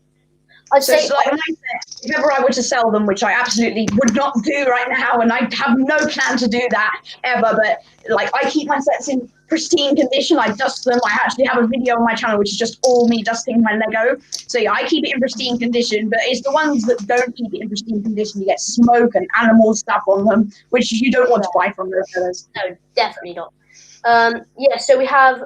I'd say it's like my sets, if ever I were to sell them, which I absolutely would not do right now, and I have no plan to do that ever, but like I keep my sets in pristine condition. I dust them. I actually have a video on my channel which is just all me dusting my Lego. So I keep it in pristine condition, but it's the ones that don't keep it in pristine condition, you get smoke and animal stuff on them, which you don't want to buy from those fellas. No, definitely not. So we have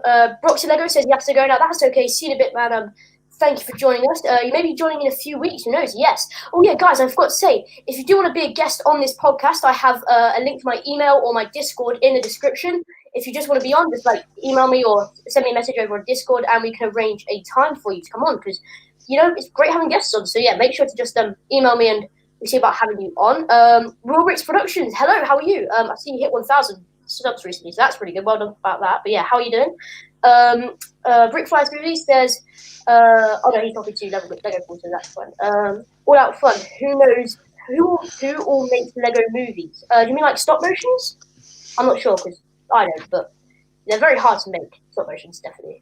Broxy Lego says you have to go now. That's okay. See you in a bit, man. Thank you for joining us. You may be joining in a few weeks. Who knows? Yes. Oh, yeah, guys, I forgot to say, if you do want to be a guest on this podcast, I have a link to my email or my Discord in the description. If you just want to be on, just like email me or send me a message over on Discord, and we can arrange a time for you to come on, because, it's great having guests on. So, yeah, make sure to just email me and we see about having you on. Levram Productions, hello, how are you? I see you hit 1,000 subs recently, so that's pretty good. Well done about that. But, yeah, how are you doing? Brickflies Movies says, oh no, he's talking to Lego Brit, so that's fun. All Out Fun, who knows who all makes Lego movies? Do you mean like stop motions? I'm not sure because I don't, but they're very hard to make. Stop motions, definitely.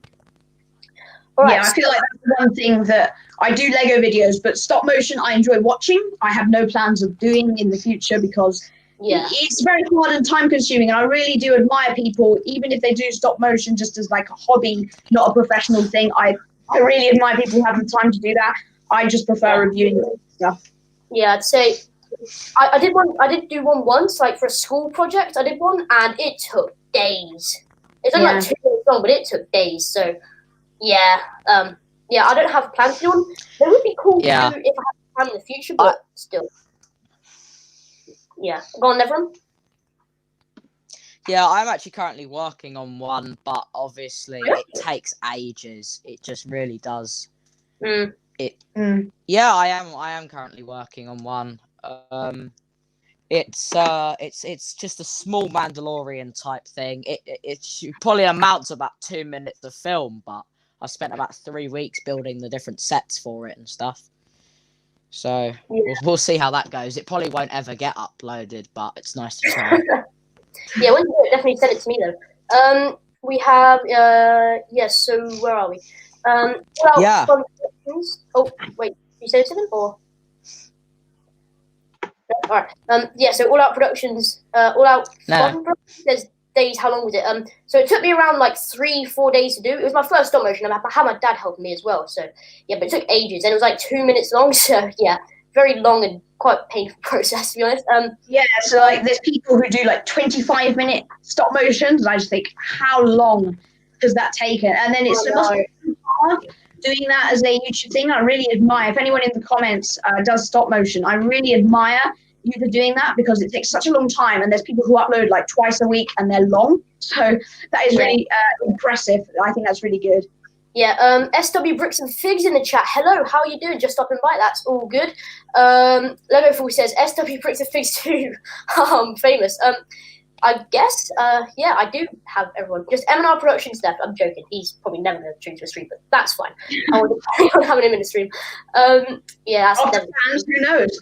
All right, yeah, I feel like that's one thing that I do Lego videos, but stop motion I enjoy watching. I have no plans of doing in the future because it's very hard and time consuming, and I really do admire people, even if they do stop motion just as like a hobby, not a professional thing. I really admire people who have the time to do that. I just prefer reviewing stuff. Yeah, I'd say I did one. I did do one once, like for a school project. I did one, and it took days. It's only like 2 minutes long, but it took days. So yeah, I don't have plans to do one. It would be cool to do if I have a plan in the future, but still. Yeah, go on, Levram. Yeah, I'm actually currently working on one, but obviously it takes ages. It just really does. Yeah, I am currently working on one. It's just a small Mandalorian type thing. It probably amounts to about 2 minutes of film, but I spent about 3 weeks building the different sets for it and stuff. So we'll see how that goes. It probably won't ever get uploaded, but it's nice to try. Yeah, when you do it, definitely send it to me though. We have so where are we? Oh wait, you said something or? All right. So All Out Productions, All Out Fun Productions. There's days. How long was it? So it took me around like 3-4 days to do. It was my first stop motion. I had my dad helping me as well. So yeah, but it took ages, and it was like 2 minutes long. So yeah, very long and quite painful process to be honest. So like there's people who do like 25-minute stop motions, and I just think, how long has that taken? And then it's must be hard doing that as a YouTube thing. I really admire, if anyone in the comments does stop motion, I really admire you for doing that because it takes such a long time, and there's people who upload like twice a week and they're long. So that is really impressive. I think that's really good. Yeah, SW Brix and Figs in the chat. Hello, how are you doing? Just stopping by. That's all good. Lego Fool says SW Brix and Figs too. Famous. I guess, I do have everyone. Just M&R production stuff. I'm joking. He's probably never going to stream to a stream, but that's fine. I wasn't having him in the stream. That's fans, who knows?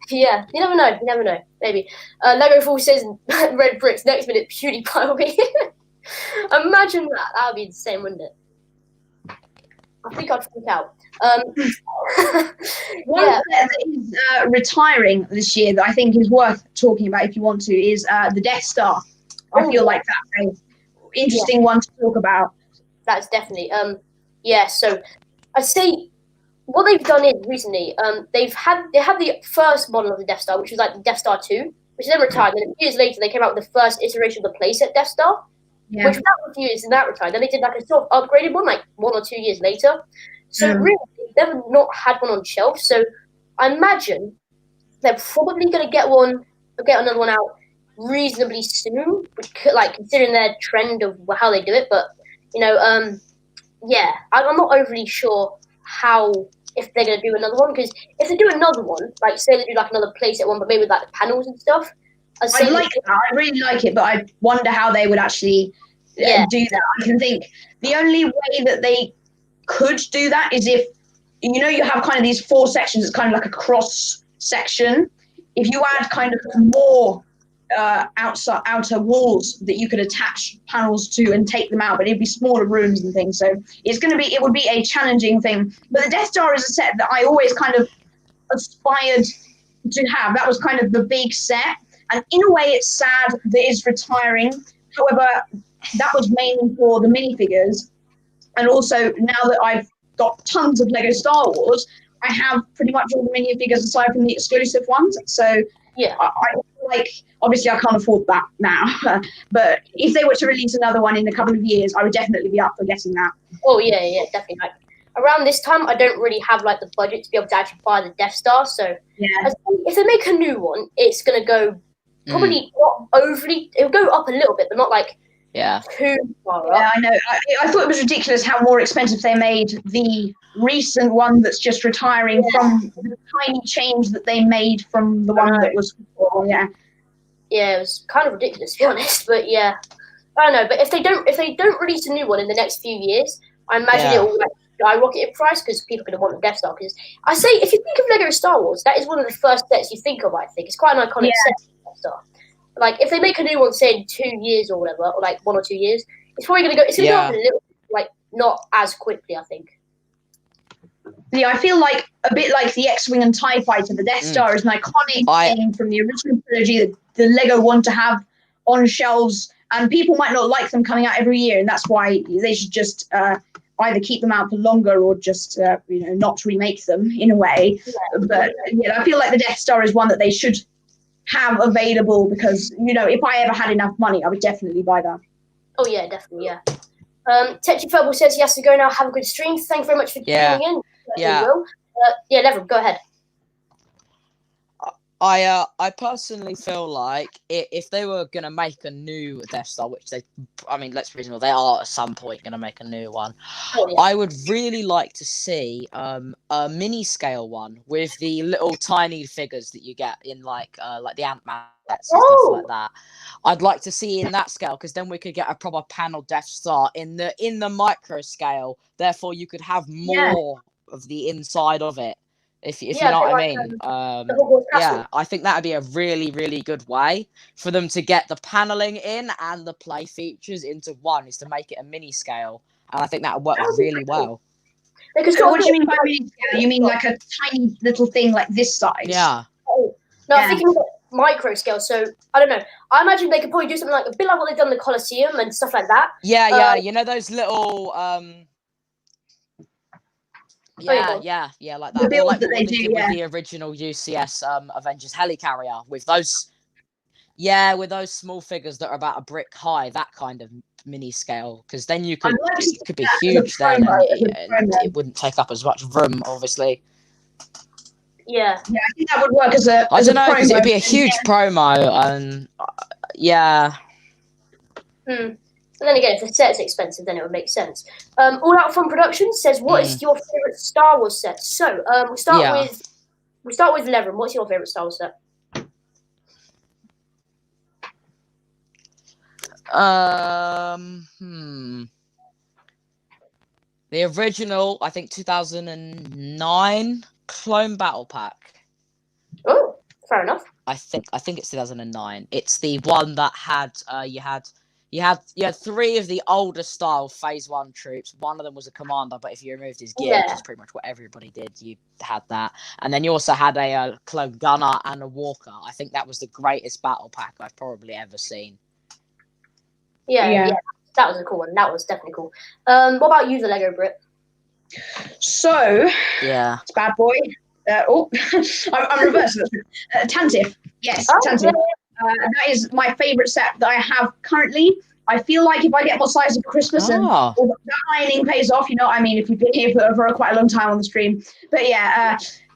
Yeah, you never know. You never know. Maybe. Lego Fool says Red Bricks. Next minute, PewDiePie will be. Imagine that. That would be insane, wouldn't it? I think I'd freak out. One that is retiring this year that I think is worth talking about if you want to is the Death Star. I feel like that's an interesting one to talk about. That's definitely. So I'd say what they've done is recently they had the first model of the Death Star, which was like the Death Star 2, which is then retired. And then years later, they came out with the first iteration of the playset Death Star. Which was out for a few years and that retired. Then they did like a sort of upgraded one, like 1 or 2 years later. So really, they've never not had one on shelf. So I imagine they're probably going to get another one out reasonably soon, like considering their trend of how they do it. But I'm not overly sure if they're going to do another one, because if they do another one, like say they do like another playset one, but maybe with like the panels and stuff. I like that. I really like it, but I wonder how they would actually do that. I can think the only way that they could do that is if, you have kind of these 4 sections. It's kind of like a cross section. If you add kind of more outer walls that you could attach panels to and take them out, but it'd be smaller rooms and things. So it would be a challenging thing. But the Death Star is a set that I always kind of aspired to have. That was kind of the big set. And in a way, it's sad that it's retiring. However, that was mainly for the minifigures. And also, now that I've got tons of Lego Star Wars, I have pretty much all the minifigures aside from the exclusive ones. So I feel like, obviously, I can't afford that now. But if they were to release another one in a couple of years, I would definitely be up for getting that. Oh, yeah, definitely. Like, around this time, I don't really have like the budget to be able to actually buy the Death Star. So if they make a new one, it's going to go probably not overly. It'll go up a little bit, but not like too far up. Yeah, I know. I thought it was ridiculous how more expensive they made the recent one that's just retiring from the tiny change that they made from the one that was before. Yeah, it was kind of ridiculous to be honest. But I don't know. But if they don't release a new one in the next few years, I imagine it will skyrocket in price because people are going to want the Death Star. Because I say, if you think of Lego Star Wars, that is one of the first sets you think of. I think it's quite an iconic set. Death Star. Like if they make a new one, say in 2 years or whatever, or like 1 or 2 years, it's probably going to go. It's going to go up in a little, like not as quickly, I think. Yeah, I feel like a bit like the X-Wing and TIE Fighter, the Death Star is an iconic thing from the original trilogy that the Lego want to have on shelves, and people might not like them coming out every year, and that's why they should just either keep them out for longer or just not remake them in a way. But I feel like the Death Star is one that they should have available because if I ever had enough money, I would definitely buy that. Oh yeah, definitely, yeah. Tetri says he has to go now. Have a good stream. Thank you very much for tuning in. Levram, go ahead. I personally feel like if they were gonna make a new Death Star, which let's be reasonable, they are at some point gonna make a new one. I would really like to see a mini scale one with the little tiny figures that you get in like the Ant-Man sets and stuff like that. I'd like to see in that scale because then we could get a proper panel Death Star in the micro scale. Therefore, you could have more of the inside of it. If you know what I mean. I think that would be a really, really good way for them to get the paneling in and the play features into one, is to make it a mini scale. And I think that would work really well. So what do you mean by mini scale? You mean like a tiny little thing like this size? Yeah. I'm thinking about micro scale. So, I don't know. I imagine they could probably do something like a bit like what they've done in the Colosseum and stuff like that. Yeah. Those little... like that. The build like that they did with the original UCS Avengers helicarrier with those small figures that are about a brick high, that kind of mini scale, because then it could be huge then, and it wouldn't take up as much room, obviously. Yeah, I think that would work as a. I don't know, because it'd be a huge promo, and And then again, if the set's expensive, then it would make sense. All Out Fun Productions says, "What is your favorite Star Wars set?" So we start with Levram. What's your favorite Star Wars set? The original, I think 2009 Clone Battle Pack. Oh, fair enough. I think it's 2009. It's the one that had you had 3 of the older style Phase 1 troops. One of them was a commander, but if you removed his gear, which is pretty much what everybody did, you had that. And then you also had a clone gunner and a walker. I think that was the greatest battle pack I've probably ever seen. Yeah, that was a cool one. That was definitely cool. What about you, the Lego Brit? So, it's bad boy. I'm reversed. Tantive. Yes, Tantive. That is my favourite set that I have currently. I feel like if I get more sizes for Christmas and that ironing pays off, if you've been here for quite a long time on the stream. But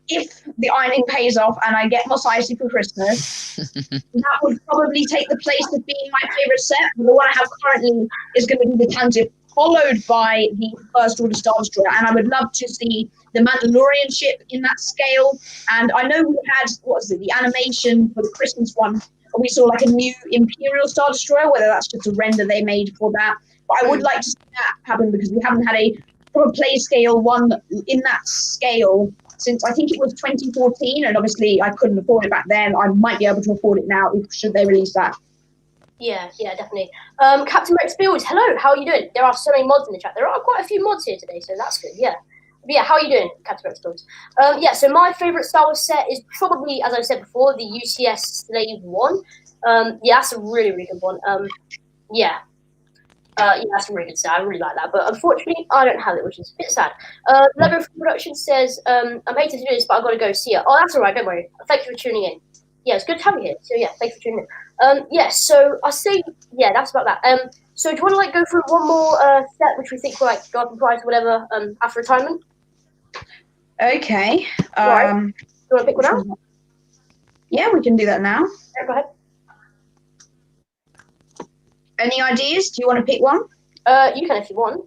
if the ironing pays off and I get more sizes for Christmas, that would probably take the place of being my favourite set. But the one I have currently is going to be the Tantive, followed by the First Order Star Destroyer. And I would love to see the Mandalorian ship in that scale. And I know we had, the animation for the Christmas one. We saw like a new Imperial Star Destroyer, whether that's just a render they made for that. But I would like to see that happen because we haven't had a proper play scale one in that scale since I think it was 2014. And obviously I couldn't afford it back then. I might be able to afford it now should they release that. Yeah, definitely. Captain Rex Builds, hello, how are you doing? There are so many mods in the chat. There are quite a few mods here today, so that's good, yeah. But yeah, how are you doing, Captain Rex Builds? So my favourite Star Wars set is probably, as I said before, the UCS Slave 1. That's a really, really good one. That's a really good set. I really like that. But unfortunately, I don't have it, which is a bit sad. Levram Productions says, I'm hating to do this, but I've got to go see it. Oh, that's all right, don't worry. Thank you for tuning in. Yeah, it's good to have you here. So yeah, thanks for tuning in. So I say, that's about that. So do you want to go through one more set which we think will go up in price or whatever after retirement? Okay. Right. Do you want to pick one out? Yeah, we can do that now. Yeah, go ahead. Any ideas? Do you want to pick one? You can if you want.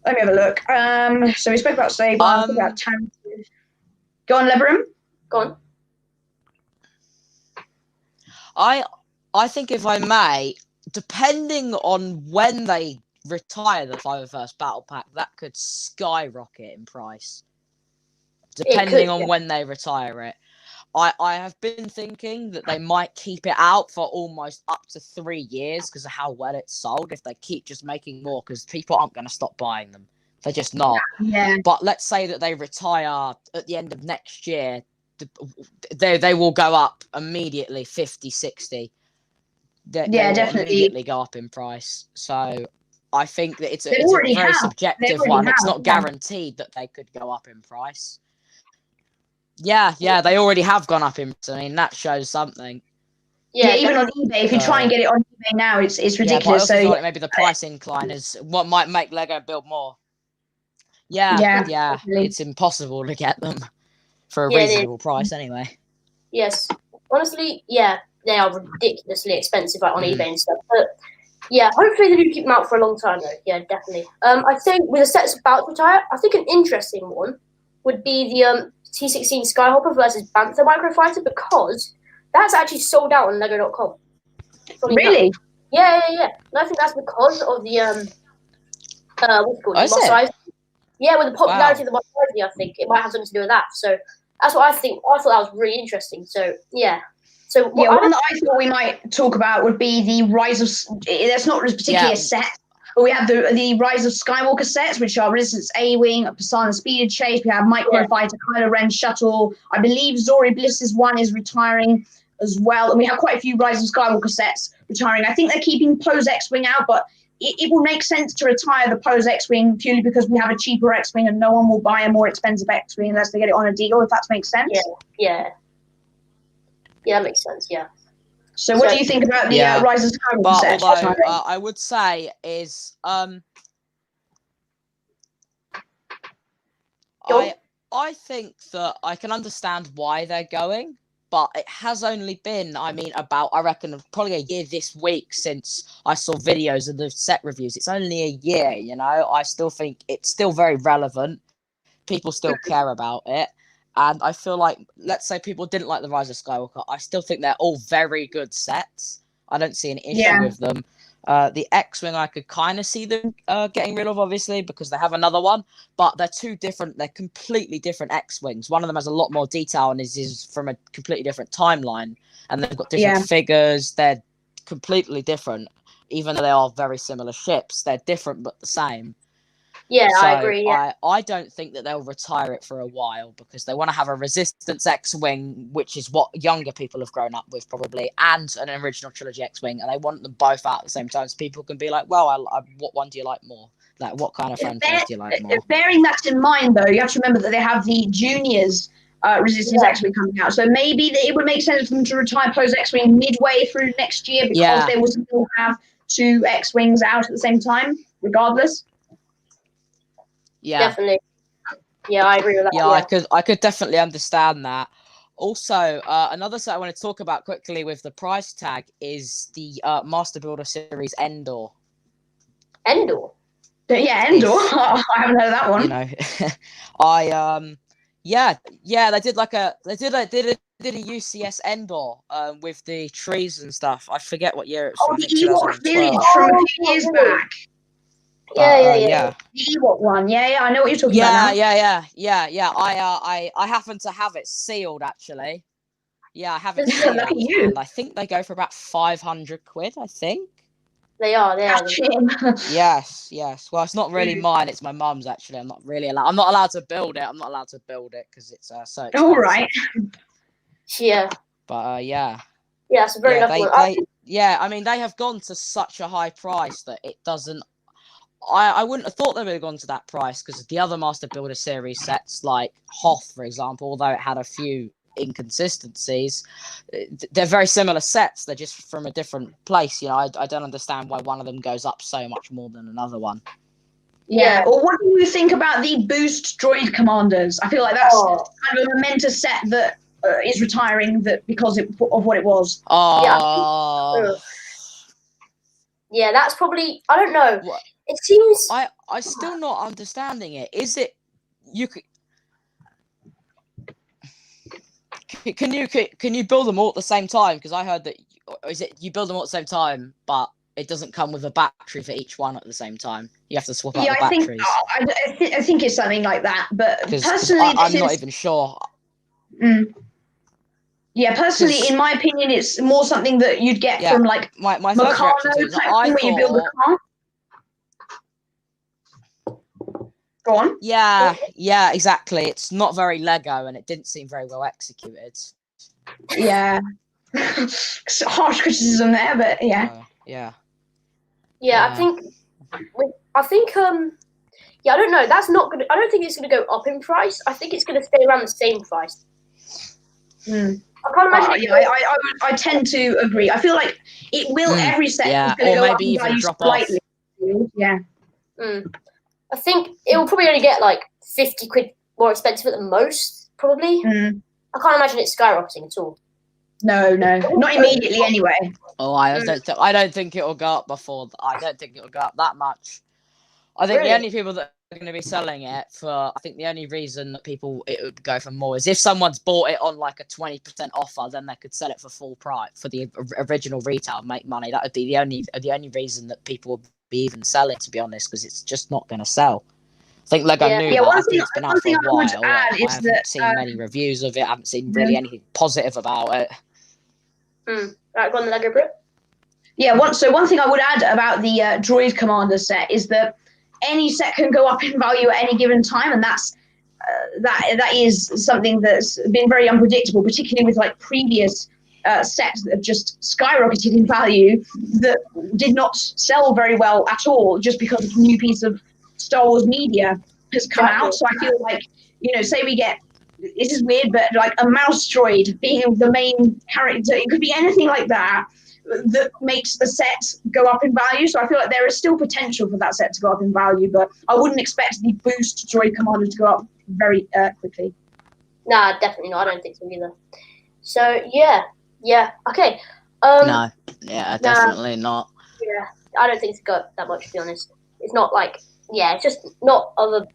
Let me have a look. So we spoke about Saber, about Tantive. Go on, Levram. Go on. I think if I may, depending on when they retire the Fiververse Battle Pack, that could skyrocket in price, depending on when they retire it. I have been thinking that they might keep it out for almost up to 3 years because of how well it's sold. If they keep just making more, because people aren't going to stop buying them. They're just not. Yeah. But let's say that they retire at the end of next year. They will go up immediately 50, 60. They will definitely immediately go up in price. So I think that it's a very subjective one. It's not guaranteed that they could go up in price. Yeah, they already have gone up in price. I mean, that shows something. Yeah, even on eBay, if you try and get it on eBay now, it's ridiculous. Yeah, but I also feel like maybe the price incline is what might make Lego build more. Yeah, it's impossible to get them for a reasonable price anyway. Yes, honestly, yeah, they are ridiculously expensive, like on eBay and stuff. But yeah, hopefully they do keep them out for a long time, though. Yeah, definitely. I think with the sets about to retire, I think an interesting one would be the T16 Skyhopper versus Bantha Microfighter, because that's actually sold out on Lego.com. Really? Yeah. And I think that's because of the what's it called? The Moss Ice. Yeah, with the popularity of the Moss Ice, I think it might have something to do with that. So that's what I think. I thought that was really interesting. So yeah. So one that I thought we might talk about would be the Rise of. That's not particularly a set, but we have the Rise of Skywalker sets, which are Resistance A-Wing, Pasana Speeder Chase. We have Microfighter, Kylo Ren Shuttle. I believe Zori Bliss's one is retiring as well, and we have quite a few Rise of Skywalker sets retiring. I think they're keeping Pose X-Wing out, but it will make sense to retire the Pose X-Wing purely because we have a cheaper X-Wing and no one will buy a more expensive X-Wing unless they get it on a deal, if that makes sense. Yeah, that makes sense, yeah. So what do you think about the Rise of Skywalker set? I would say is I think that I can understand why they're going, but it has only been, I reckon, probably a year this week since I saw videos of the set reviews. It's only a year, I still think it's still very relevant. People still care about it. And I feel like, let's say people didn't like the Rise of Skywalker, I still think they're all very good sets. I don't see an issue with them. The X-Wing, I could kind of see them getting rid of, obviously, because they have another one. But they're they're completely different X-Wings. One of them has a lot more detail and is from a completely different timeline. And they've got different figures. They're completely different. Even though they are very similar ships, they're different but the same. Yeah, so I agree. Yeah. I don't think that they'll retire it for a while because they want to have a Resistance X-Wing, which is what younger people have grown up with probably, and an original trilogy X-Wing, and they want them both out at the same time so people can be like, well, what one do you like more? Like, what kind of franchise do you like more? Bearing that in mind, though, you have to remember that they have the juniors Resistance X-Wing coming out, so maybe it would make sense for them to retire Pose X-Wing midway through next year because they will still have 2 X-Wings out at the same time, regardless. Yeah, definitely. Yeah, I agree with that. Yeah, I could definitely understand that. Also, another set I want to talk about quickly with the price tag is the Master Builder Series Endor. Endor? Yeah, Endor. I haven't heard of that one. They did a UCS Endor with the trees and stuff. I forget what year it was. The Ewok village from a few years back. Yeah. The Ewok one. Yeah, I know what you're talking about now. Yeah. I happen to have it sealed, actually. Yeah, I have it sealed. Look at you. And I think they go for about 500 quid, I think. They are. Yes. Well, it's not really mine. It's my mum's, actually. I'm not allowed to build it. Because it's so expensive. All right. Yeah. But, yeah. Yeah, it's a very lucky one. They have gone to such a high price that it doesn't... I wouldn't have thought they would have gone to that price because the other Master Builder Series sets, like Hoth, for example, although it had a few inconsistencies, they're very similar sets. They're just from a different place. I don't understand why one of them goes up so much more than another one. Yeah. Or what do you think about the Boost Droid Commanders? I feel like that's kind of a momentous set that is retiring because of what it was. Yeah, that's probably... I don't know. What? It seems... I still not understanding it. Is it... You could... Can you build them all at the same time? Because I heard that... Is it you build them all at the same time, but it doesn't come with a battery for each one at the same time. You have to swap out the I think batteries. I think it's something like that. But 'Cause personally, I'm not even sure. Yeah, personally, in my opinion, it's more something that you'd get from like my first reaction to it is where you build a car. Go on. Yeah, exactly. It's not very Lego, and it didn't seem very well executed. Yeah, harsh criticism there, but yeah. Yeah, I think. Yeah, I don't know. That's not gonna. I don't think it's gonna go up in price. I think it's gonna stay around the same price. I can't imagine. I tend to agree. I feel like it will every set is going to go up in value slightly. Yeah. I think it will probably only get like 50 quid more expensive at the most, probably. I can't imagine it skyrocketing at all. No, not immediately anyway. Oh, I don't think it will go up before. I don't think it will go up that much. I think the only people that are going to be selling it for, I think the only reason that it would go for more is if someone's bought it on like a 20% offer, then they could sell it for full price for the original retail and make money. That would be the only reason that people would be even selling, to be honest, because it's just not going to sell. I think Lego knew that. I think it's been out for a while. I haven't seen many reviews of it. I haven't seen really anything positive about it. Right, go on the Lego Brit. Yeah, one thing I would add about the Droid Commander set is that any set can go up in value at any given time, and that is something that's been very unpredictable, particularly with like previous sets that have just skyrocketed in value that did not sell very well at all, just because a new piece of Star Wars media has come out. So I feel like, say we get, this is weird, but like a mouse droid being the main character, it could be anything like that makes the set go up in value. So I feel like there is still potential for that set to go up in value, but I wouldn't expect the boost Droid Commander to go up very quickly. Nah, definitely not. I don't think so either. So yeah, okay. Definitely not. Yeah, I don't think it's go up that much, to be honest. It's not like, it's just not of a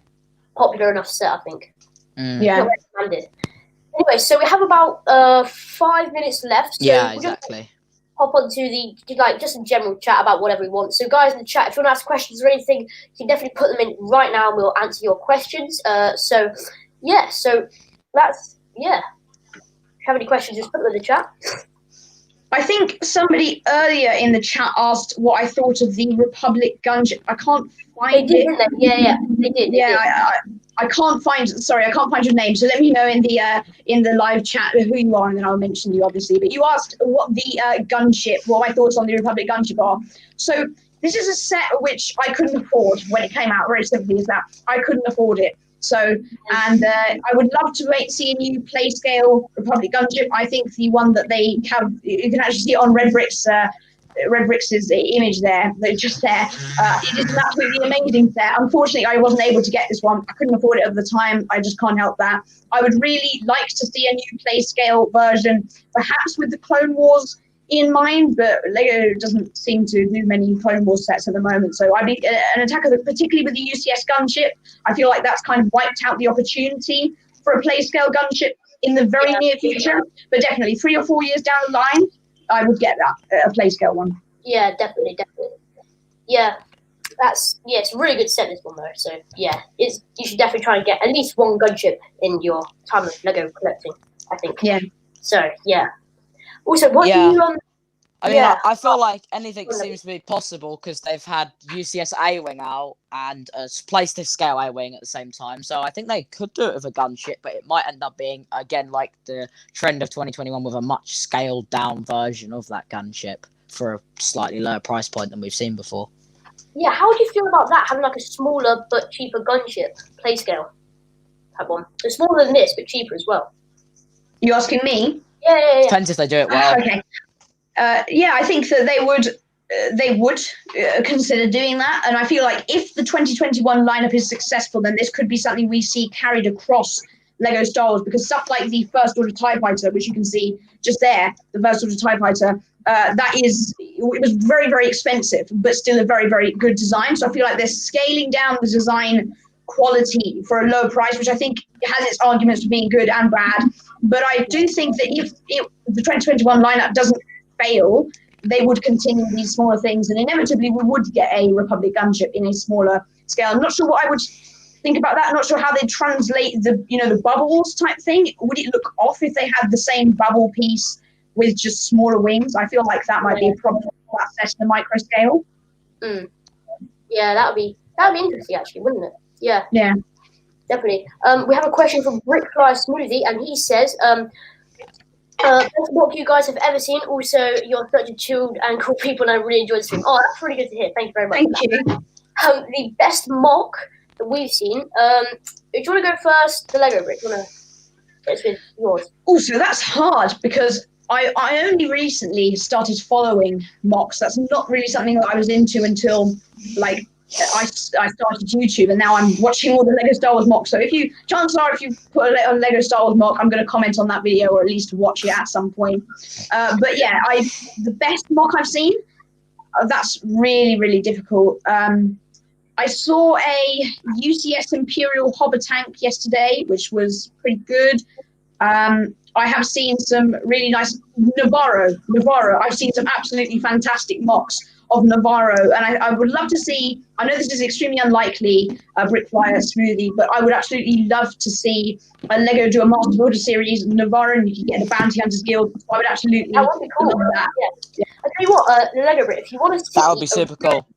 popular enough set, I think. Yeah. Not recommended. Anyway, so we have about 5 minutes left. So exactly. Hop onto just a general chat about whatever we want. So guys in the chat, if you want to ask questions or anything, you can definitely put them in right now and we'll answer your questions. So that's, if you have any questions, just put them in the chat. I think somebody earlier in the chat asked what I thought of the Republic gunship. I can't find it. They did, yeah, they did. I can't find your name. So let me know in the live chat who you are, and then I'll mention you, obviously. But you asked what the gunship, what my thoughts on the Republic gunship are. So this is a set which I couldn't afford when it came out. Very simply, is that I couldn't afford it. So, and I would love to see a new play scale Republic gunship. I think the one that they have, you can actually see it on Red Brix's image there. They're just there. It is an absolutely amazing set. Unfortunately, I wasn't able to get this one. I couldn't afford it at the time. I just can't help that. I would really like to see a new play scale version, perhaps with the Clone Wars in mind, but Lego doesn't seem to do many Clone Wars sets at the moment. So I'd be an attacker, particularly with the UCS gunship. I feel like that's kind of wiped out the opportunity for a play scale gunship in the very near future. But definitely 3 or 4 years down the line, I would get that, a play scale one. Yeah, definitely. Yeah, it's a really good set, this one though. So yeah, you should definitely try and get at least one gunship in your time of Lego collecting, I think. Yeah. So yeah. Also, what do you I feel like anything seems to be possible because they've had UCS A-Wing out and a PlayStation scale A-Wing at the same time. So I think they could do it with a gunship, but it might end up being, again, like the trend of 2021 with a much scaled down version of that gunship for a slightly lower price point than we've seen before. Yeah, how do you feel about that, having like a smaller but cheaper gunship play scale type one? So smaller than this, but cheaper as well. You asking me? Yeah. Depends if they do it well. Okay. I think that they would consider doing that. And I feel like if the 2021 lineup is successful, then this could be something we see carried across Lego Star Wars, because stuff like the First Order TIE Fighter, which you can see just there, the First Order TIE Fighter, it was very, very expensive, but still a very, very good design. So I feel like they're scaling down the design quality for a low price, which I think has its arguments for being good and bad. But I do think that if the 2021 lineup doesn't fail, they would continue these smaller things, and inevitably we would get a Republic gunship in a smaller scale. I'm not sure what I would think about that. I'm not sure how they translate the bubbles type thing. Would it look off if they had the same bubble piece with just smaller wings? I feel like that might be a problem for that set in the micro scale. Yeah, that would be interesting actually, wouldn't it? Yeah. Yeah. Definitely. We have a question from Brix Smoothie, and he says, best mock you guys have ever seen. Also, you're such a chilled and cool people, and I really enjoyed the stream. Oh, that's really good to hear. Thank you very much. Thank you. The best mock that we've seen. Do you want to go first? The Lego Brit. Do you want to get with yours? Also, that's hard because I only recently started following mocks. That's not really something that I was into until like I started YouTube, and now I'm watching all the Lego Star Wars mocks. So chances are if you put a Lego Star Wars mock, I'm going to comment on that video or at least watch it at some point. But yeah, the best mock I've seen, that's really, really difficult. I saw a UCS Imperial Hobber tank yesterday, which was pretty good. I have seen some really nice Navarro. I've seen some absolutely fantastic mocks of Navarro, and I would love to see, I know this is extremely unlikely, Brick Flyer Smoothie, but I would absolutely love to see a Lego do a Master Builder series of Navarro, and you can get the Bounty Hunters Guild. So I would absolutely that would be cool. love that. Yeah. I'll tell you what, the Lego Brit, if you want to see... That would be super cool.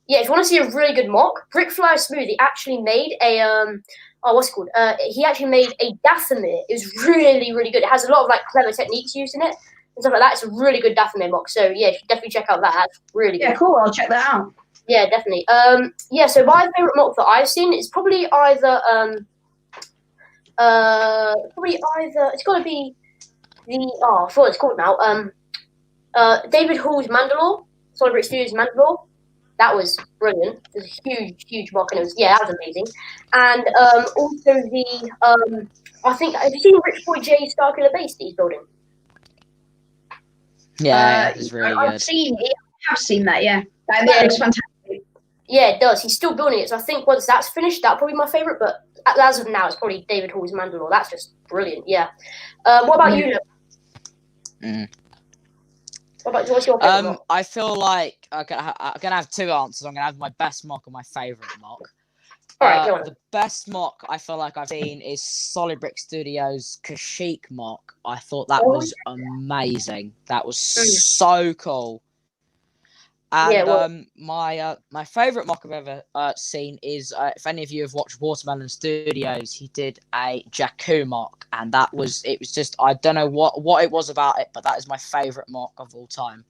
Yeah, if you want to see a really good mock, Brick Flyer Smoothie actually made a... what's it called? He actually made a Dathomir. It was really, really good. It has a lot of like clever techniques used in it and stuff like that. It's a really good Dathomir mock. So yeah, you should definitely check out that. That's really good. Yeah, cool. I'll check that out. Yeah, definitely. Yeah. So my favorite mock that I've seen is probably either it's got to be the I forgot what it's called now. David Hall's Mandalore, Solid Brick Studios Mandalore. That was brilliant. It was a huge, huge mock, and that was amazing. And also the I think, have you seen Rich Boy J Starkiller base that he's building? Yeah, it's really good. I have seen that. Yeah, that looks fantastic. Yeah, it does. He's still building it, so I think once that's finished, that'll probably be my favorite. But as of now, it's probably David Hall's Mandalore. That's just brilliant. Yeah. What about you, Luke? What's your favorite mock? I feel like I'm gonna have two answers. I'm gonna have my best mock and my favorite mock. All right, go on. The best mock I feel like I've seen is Solid Brick Studios' Kashyyyk mock. I thought that was amazing. That was so cool. And my favorite mock I've ever seen is if any of you have watched Watermelon Studios, he did a Jakku mock, and it was just, I don't know what it was about it, but that is my favorite mock of all time.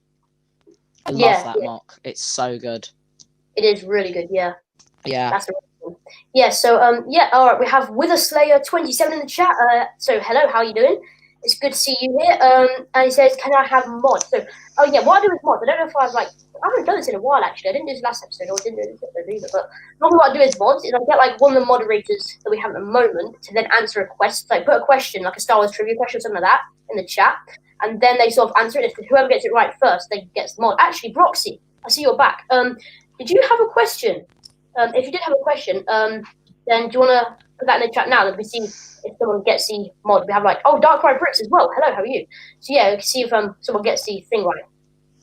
I love that mock. It's so good. It is really good. Yeah. That's really cool. Yeah. So all right. We have Witherslayer27 in the chat. So hello, how are you doing? It's good to see you here. And he says, "Can I have mods?" So, what I do with mods, I don't know if I haven't done this in a while actually. I didn't do this last episode, or didn't do this episode either. But normally, what I do with mods is I get like one of the moderators that we have at the moment to then answer a question, like put a question, like a Star Wars trivia question or something like that, in the chat, and then they sort of answer it. If whoever gets it right first, they gets the mod. Actually, Broxy, I see you're back. Did you have a question? If you did have a question, then do you want to put that in the chat now? Let me see if someone gets the mod. We have Darkrai Brix as well. Hello, how are you? So yeah, we can see if someone gets the thing right.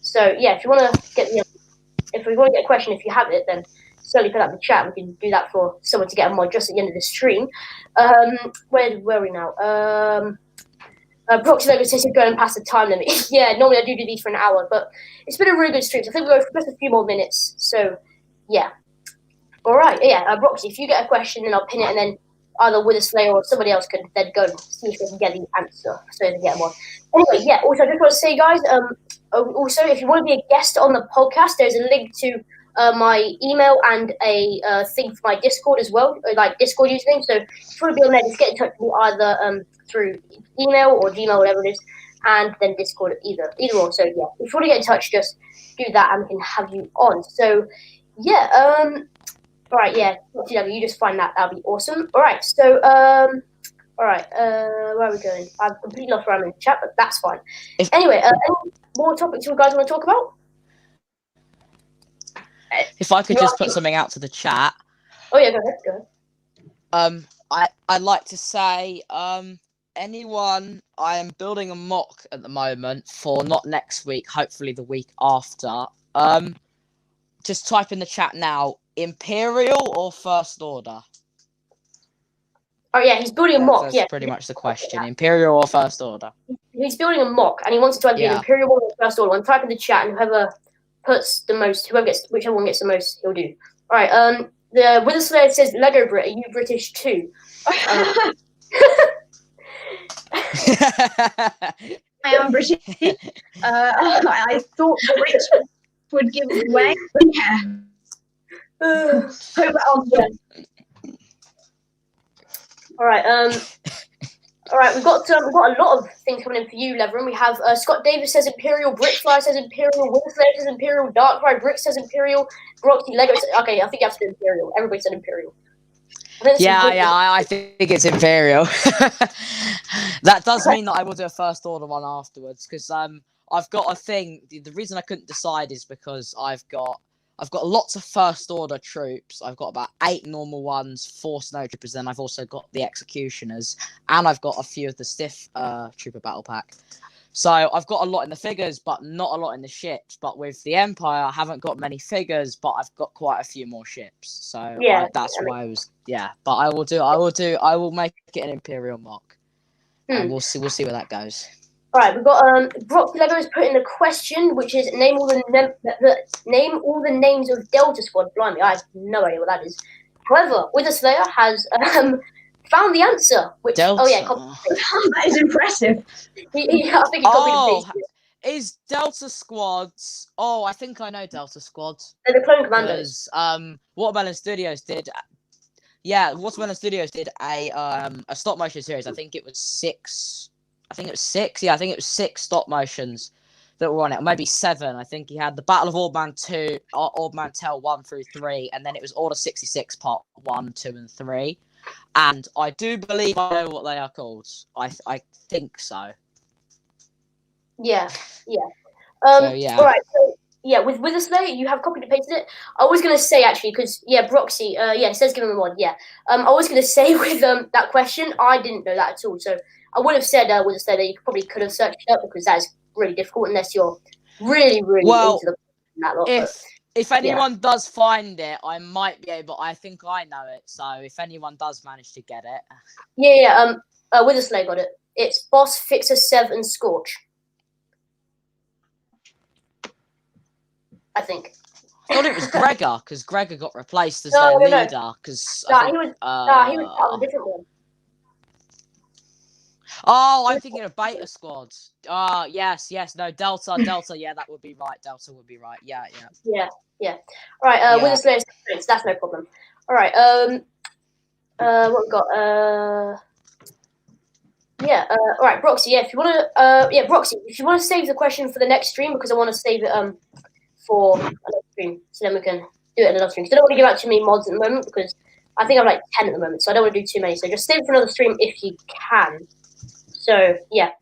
So yeah, if you want to get if we want to get a question, if you have it, then certainly put that in the chat. We can do that for someone to get a mod just at the end of the stream. Where are we now? Proxy Lego says you're going past the time limit. Yeah, normally I do these for an hour, but it's been a really good stream. So I think we'll go for just a few more minutes. So yeah. All right, yeah, Roxy, if you get a question, then I'll pin it, and then either Witherslayer or somebody else could then go and see if they can get the answer, so they can get one. Anyway, yeah, also I just want to say, guys, also, if you want to be a guest on the podcast, there's a link to my email and a thing for my Discord as well, like Discord username. So if you want to be on there, just get in touch with me either through email or Gmail, whatever it is, and then Discord, either or. So, yeah, if you want to get in touch, just do that and we can have you on. So, yeah, all right, yeah, you just find that. That'll be awesome. All right, so, all right, where are we going? I've completely lost where I'm in the chat, but that's fine. Anyway, any more topics you guys want to talk about? If I could just put something out to the chat. Oh, yeah, go ahead. I'd like to say, anyone, I am building a mock at the moment for not next week, hopefully the week after. Just type in the chat now, Imperial or First Order? Oh yeah, he's building a mock. That's Yeah, pretty much the question. Imperial or First Order? he's building a mock, and he wants it to either be an Imperial one or First Order one. Type in the chat, and whoever puts the most, whichever one gets the most, he'll do. All right. The Wither Slayer says, "Lego Brit, are you British too?" I am British. I thought the Brits would give it away, but yeah. Hope that answers. All right. All right. We've got a lot of things coming in for you, Levram. We have Scott Davis says Imperial, Brickfly says Imperial, Winslayer says Imperial, Darkrai, Brix says Imperial, Broxy, Lego. Okay, I think you have to do Imperial. Everybody said Imperial. I think it's Imperial. That does mean that I will do a First Order one afterwards, because I've got a thing. The reason I couldn't decide is because I've got lots of First Order troops. I've got about 8 normal ones, 4 snow troopers, then I've also got the Executioners, and I've got a few of the Stiff Trooper Battle Pack. So I've got a lot in the figures, but not a lot in the ships. But with the Empire, I haven't got many figures, but I've got quite a few more ships. So that's why I was But I will make it an Imperial mock, and we'll see where that goes. All right, we've got Brock Lego has put in a question, which is name all the names of Delta Squad. Blimey, I have no idea what that is. However, Wither Slayer has found the answer. Which Delta. That is impressive. I think he copied and pasted it. Is Delta Squads? Oh, I think I know Delta Squads. They're the Clone Commandos. Watermelon Studios did. Yeah, Watermelon Studios did a stop motion series. I think it was 6. Yeah, I think it was 6 stop motions that were on it, or maybe 7. I think he had the Battle of Ord 2, Ord Mantell 1 through 3, and then it was Order 66 Part 1, 2, and 3. And I do believe I know what they are called. I think so. Yeah. All right. So, with Wither Slayer, you have copied and pasted it. I was gonna say actually, because Broxy, it says give him a mod. Yeah. I was gonna say with that question, I didn't know that at all. So I would have said Wither Slayer that you probably could have searched it up, because that is really difficult unless you're really into that lot. If anyone does find it, I might be able. I think I know it. So if anyone does manage to get it, Wither Slayer got it. It's Boss, Fixer, Sev, and Scorch. I think. I thought it was Gregor, because Gregor got replaced as their leader. Because he was part of a different one. Oh, I'm thinking of Beta Squads. Yes. No, Delta. Yeah, that would be right. Delta would be right. Yeah. All right. Wither Slayer, that's no problem. All right. What we got? All right, Broxy. Yeah, if you want to, Broxy, if you want to save the question for the next stream, because I want to save it for another stream, so then we can do it in another stream. Because I don't want to give out too many mods at the moment, because I think I'm like 10 at the moment, so I don't want to do too many. So just save it for another stream if you can. So yeah.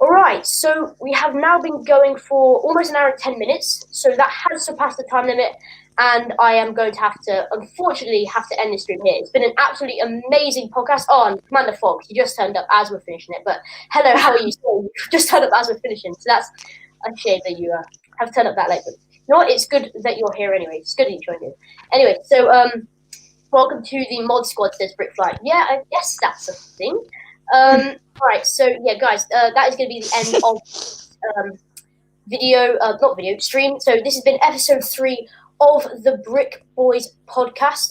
All right. So we have now been going for almost an hour and 10 minutes. So that has surpassed the time limit, and I am going to unfortunately have to end this stream here. It's been an absolutely amazing podcast. Oh, and Commander Fox, you just turned up as we're finishing it. But hello, how are you? So you just turned up as we're finishing. So that's a shame that you have turned up that late. But you know what? It's good that you're here anyway. It's good that you joined in. Anyway, so welcome to the mod squad, says Brickfly. Yeah, I guess that's a thing. All right, so yeah, guys, that is going to be the end of stream. So this has been episode 3 of the Brick Boys podcast.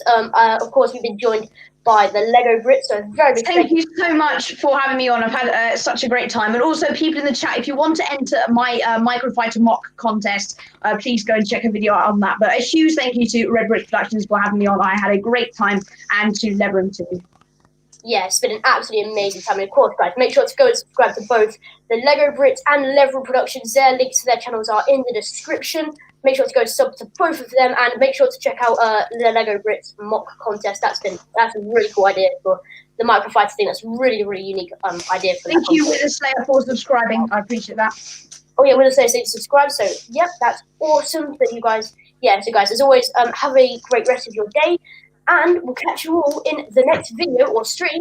Of course, we've been joined by the Lego Brit, so very big thank you so much for having me on. I've had such a great time. And also, people in the chat, if you want to enter my Microfighter mock contest, please go and check a video out on that. But a huge thank you to Red Brix Productions for having me on. I had a great time, and to Levram too. Yeah, it's been an absolutely amazing time. And of course, guys, make sure to go and subscribe to both the Lego Brit and Levram Productions. Their links to their channels are in the description. Make sure to go sub to both of them, and make sure to check out the Lego Brit's mock contest. That's a really cool idea for the microfighter thing. That's a really, really unique idea for Thank you, Wither Slayer, for subscribing. I appreciate that. Oh yeah, Wither Slayer said subscribe. So yep, that's awesome that you guys. Yeah, so guys, as always, have a great rest of your day. And we'll catch you all in the next video or stream.